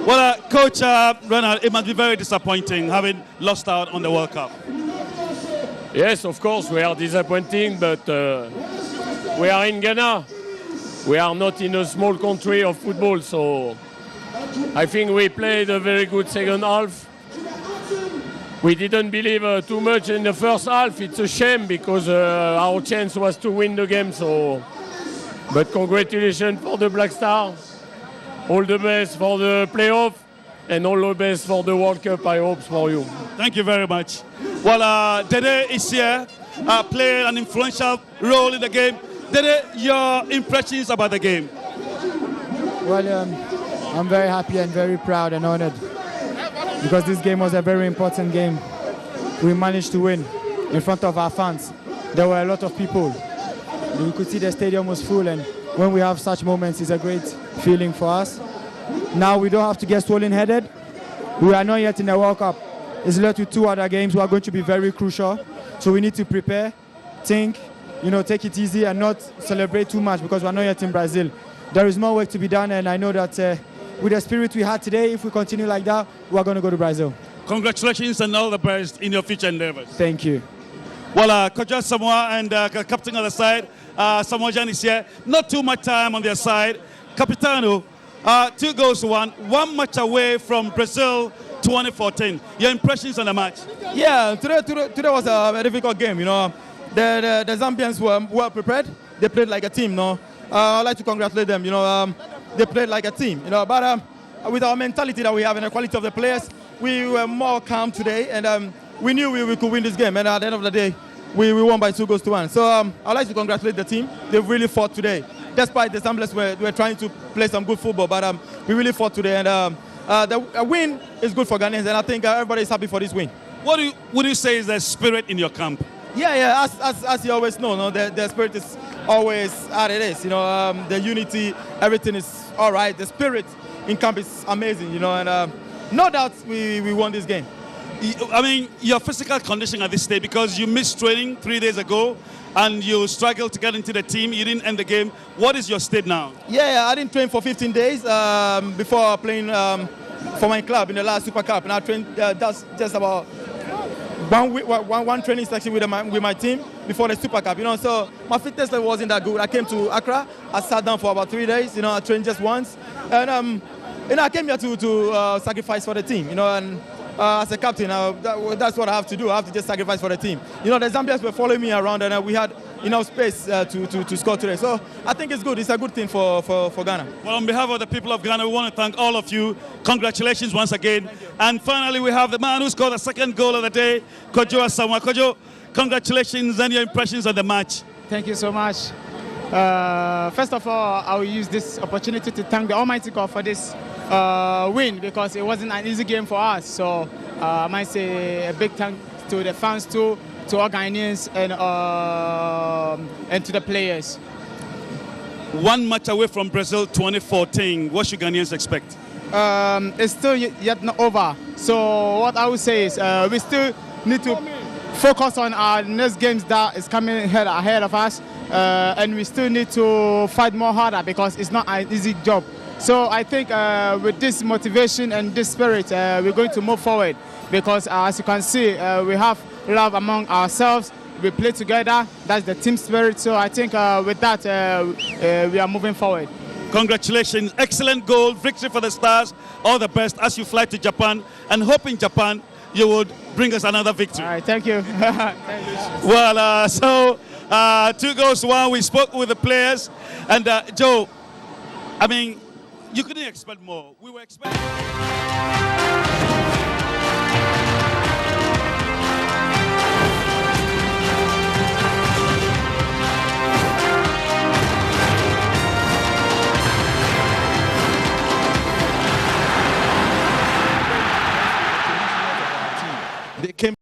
Well, Coach Ronald, it must be very disappointing having lost out on the World Cup. Yes, of course, we are disappointing, but we are in Ghana. We are not in a small country of football, so I think we played a very good second half. We didn't believe too much in the first half. It's a shame because our chance was to win the game. So, but congratulations for the Black Stars. All the best for the playoff and all the best for the World Cup, I hope, for you. Thank you very much. Well, Dede is here, played an influential role in the game. Dede, your impressions about the game? Well, I'm very happy and very proud and honored because this game was a very important game. We managed to win in front of our fans. there were a lot of people. You could see the stadium was full, and when we have such moments, it's a great feeling for us. Now we don't have to get swollen-headed. We are not yet in the World Cup. It's left with 2 other games who are going to be very crucial. So we need to prepare, think, take it easy and not celebrate too much because we're not yet in Brazil. There is more work to be done, and I know that with the spirit we had today, if we continue like that, we're going to go to Brazil. Congratulations and all the best in your future endeavors. Thank you. Well, Coach Samoa and captain on the side, Samoa Jan is here. Not too much time on their side. Capitano, 2 goals to 1, 1 match away from Brazil 2014. Your impressions on the match? Yeah, today was a difficult game. The Zambians were well prepared. They played like a team. I'd like to congratulate them. They played like a team. But with our mentality that we have and the quality of the players, we were more calm today, and we knew we could win this game. And at the end of the day, we won by 2 goals to 1. So I'd like to congratulate the team. They've really fought today. Despite the Zambians were trying to play some good football, but we really fought today. And the win is good for Ghanaians, and I think everybody is happy for this win. What do you say is the spirit in your camp? Yeah. As you always know, the spirit is always as it is. The unity, everything is all right. The spirit in camp is amazing. And no doubt we won this game. I mean, your physical condition at this stage, because you missed training 3 days ago and you struggled to get into the team, you didn't end the game. What is your state now? Yeah, I didn't train for 15 days before playing for my club in the last Super Cup. And I trained just about one training section with my team before the Super Cup. So my fitness level wasn't that good. I came to Accra. I sat down for about 3 days. I trained just once. And I came here to sacrifice for the team. And as a captain, that's what I have to do. I have to just sacrifice for the team. The Zambians were following me around, and we had enough space to score today. So I think it's good. It's a good thing for Ghana. Well, on behalf of the people of Ghana, we want to thank all of you. Congratulations once again. And finally, we have the man who scored the 2nd goal of the day, Kojo Asamoah. Kojo, congratulations and your impressions on the match. Thank you so much. First of all, I will use this opportunity to thank the Almighty God for this win, because it wasn't an easy game for us. So I might say a big thank to the fans too, to all Ghanaians, and to the players. 1 match away from Brazil 2014. What should Ghanaians expect? It's still yet not over. So what I would say is we still need to focus on our next games that is coming ahead of us, and we still need to fight more harder, because it's not an easy job. So I think with this motivation and this spirit, we're going to move forward, because as you can see, we have love among ourselves. We play together. That's the team spirit. So I think with that, we are moving forward. Congratulations. Excellent goal. Victory for the Stars. All the best as you fly to Japan, and hope in Japan you would bring us another victory. All right. Thank you. Thank you. Well, so 2 goals to 1. We spoke with the players. And Joe, I mean, you couldn't expect more. We were expecting...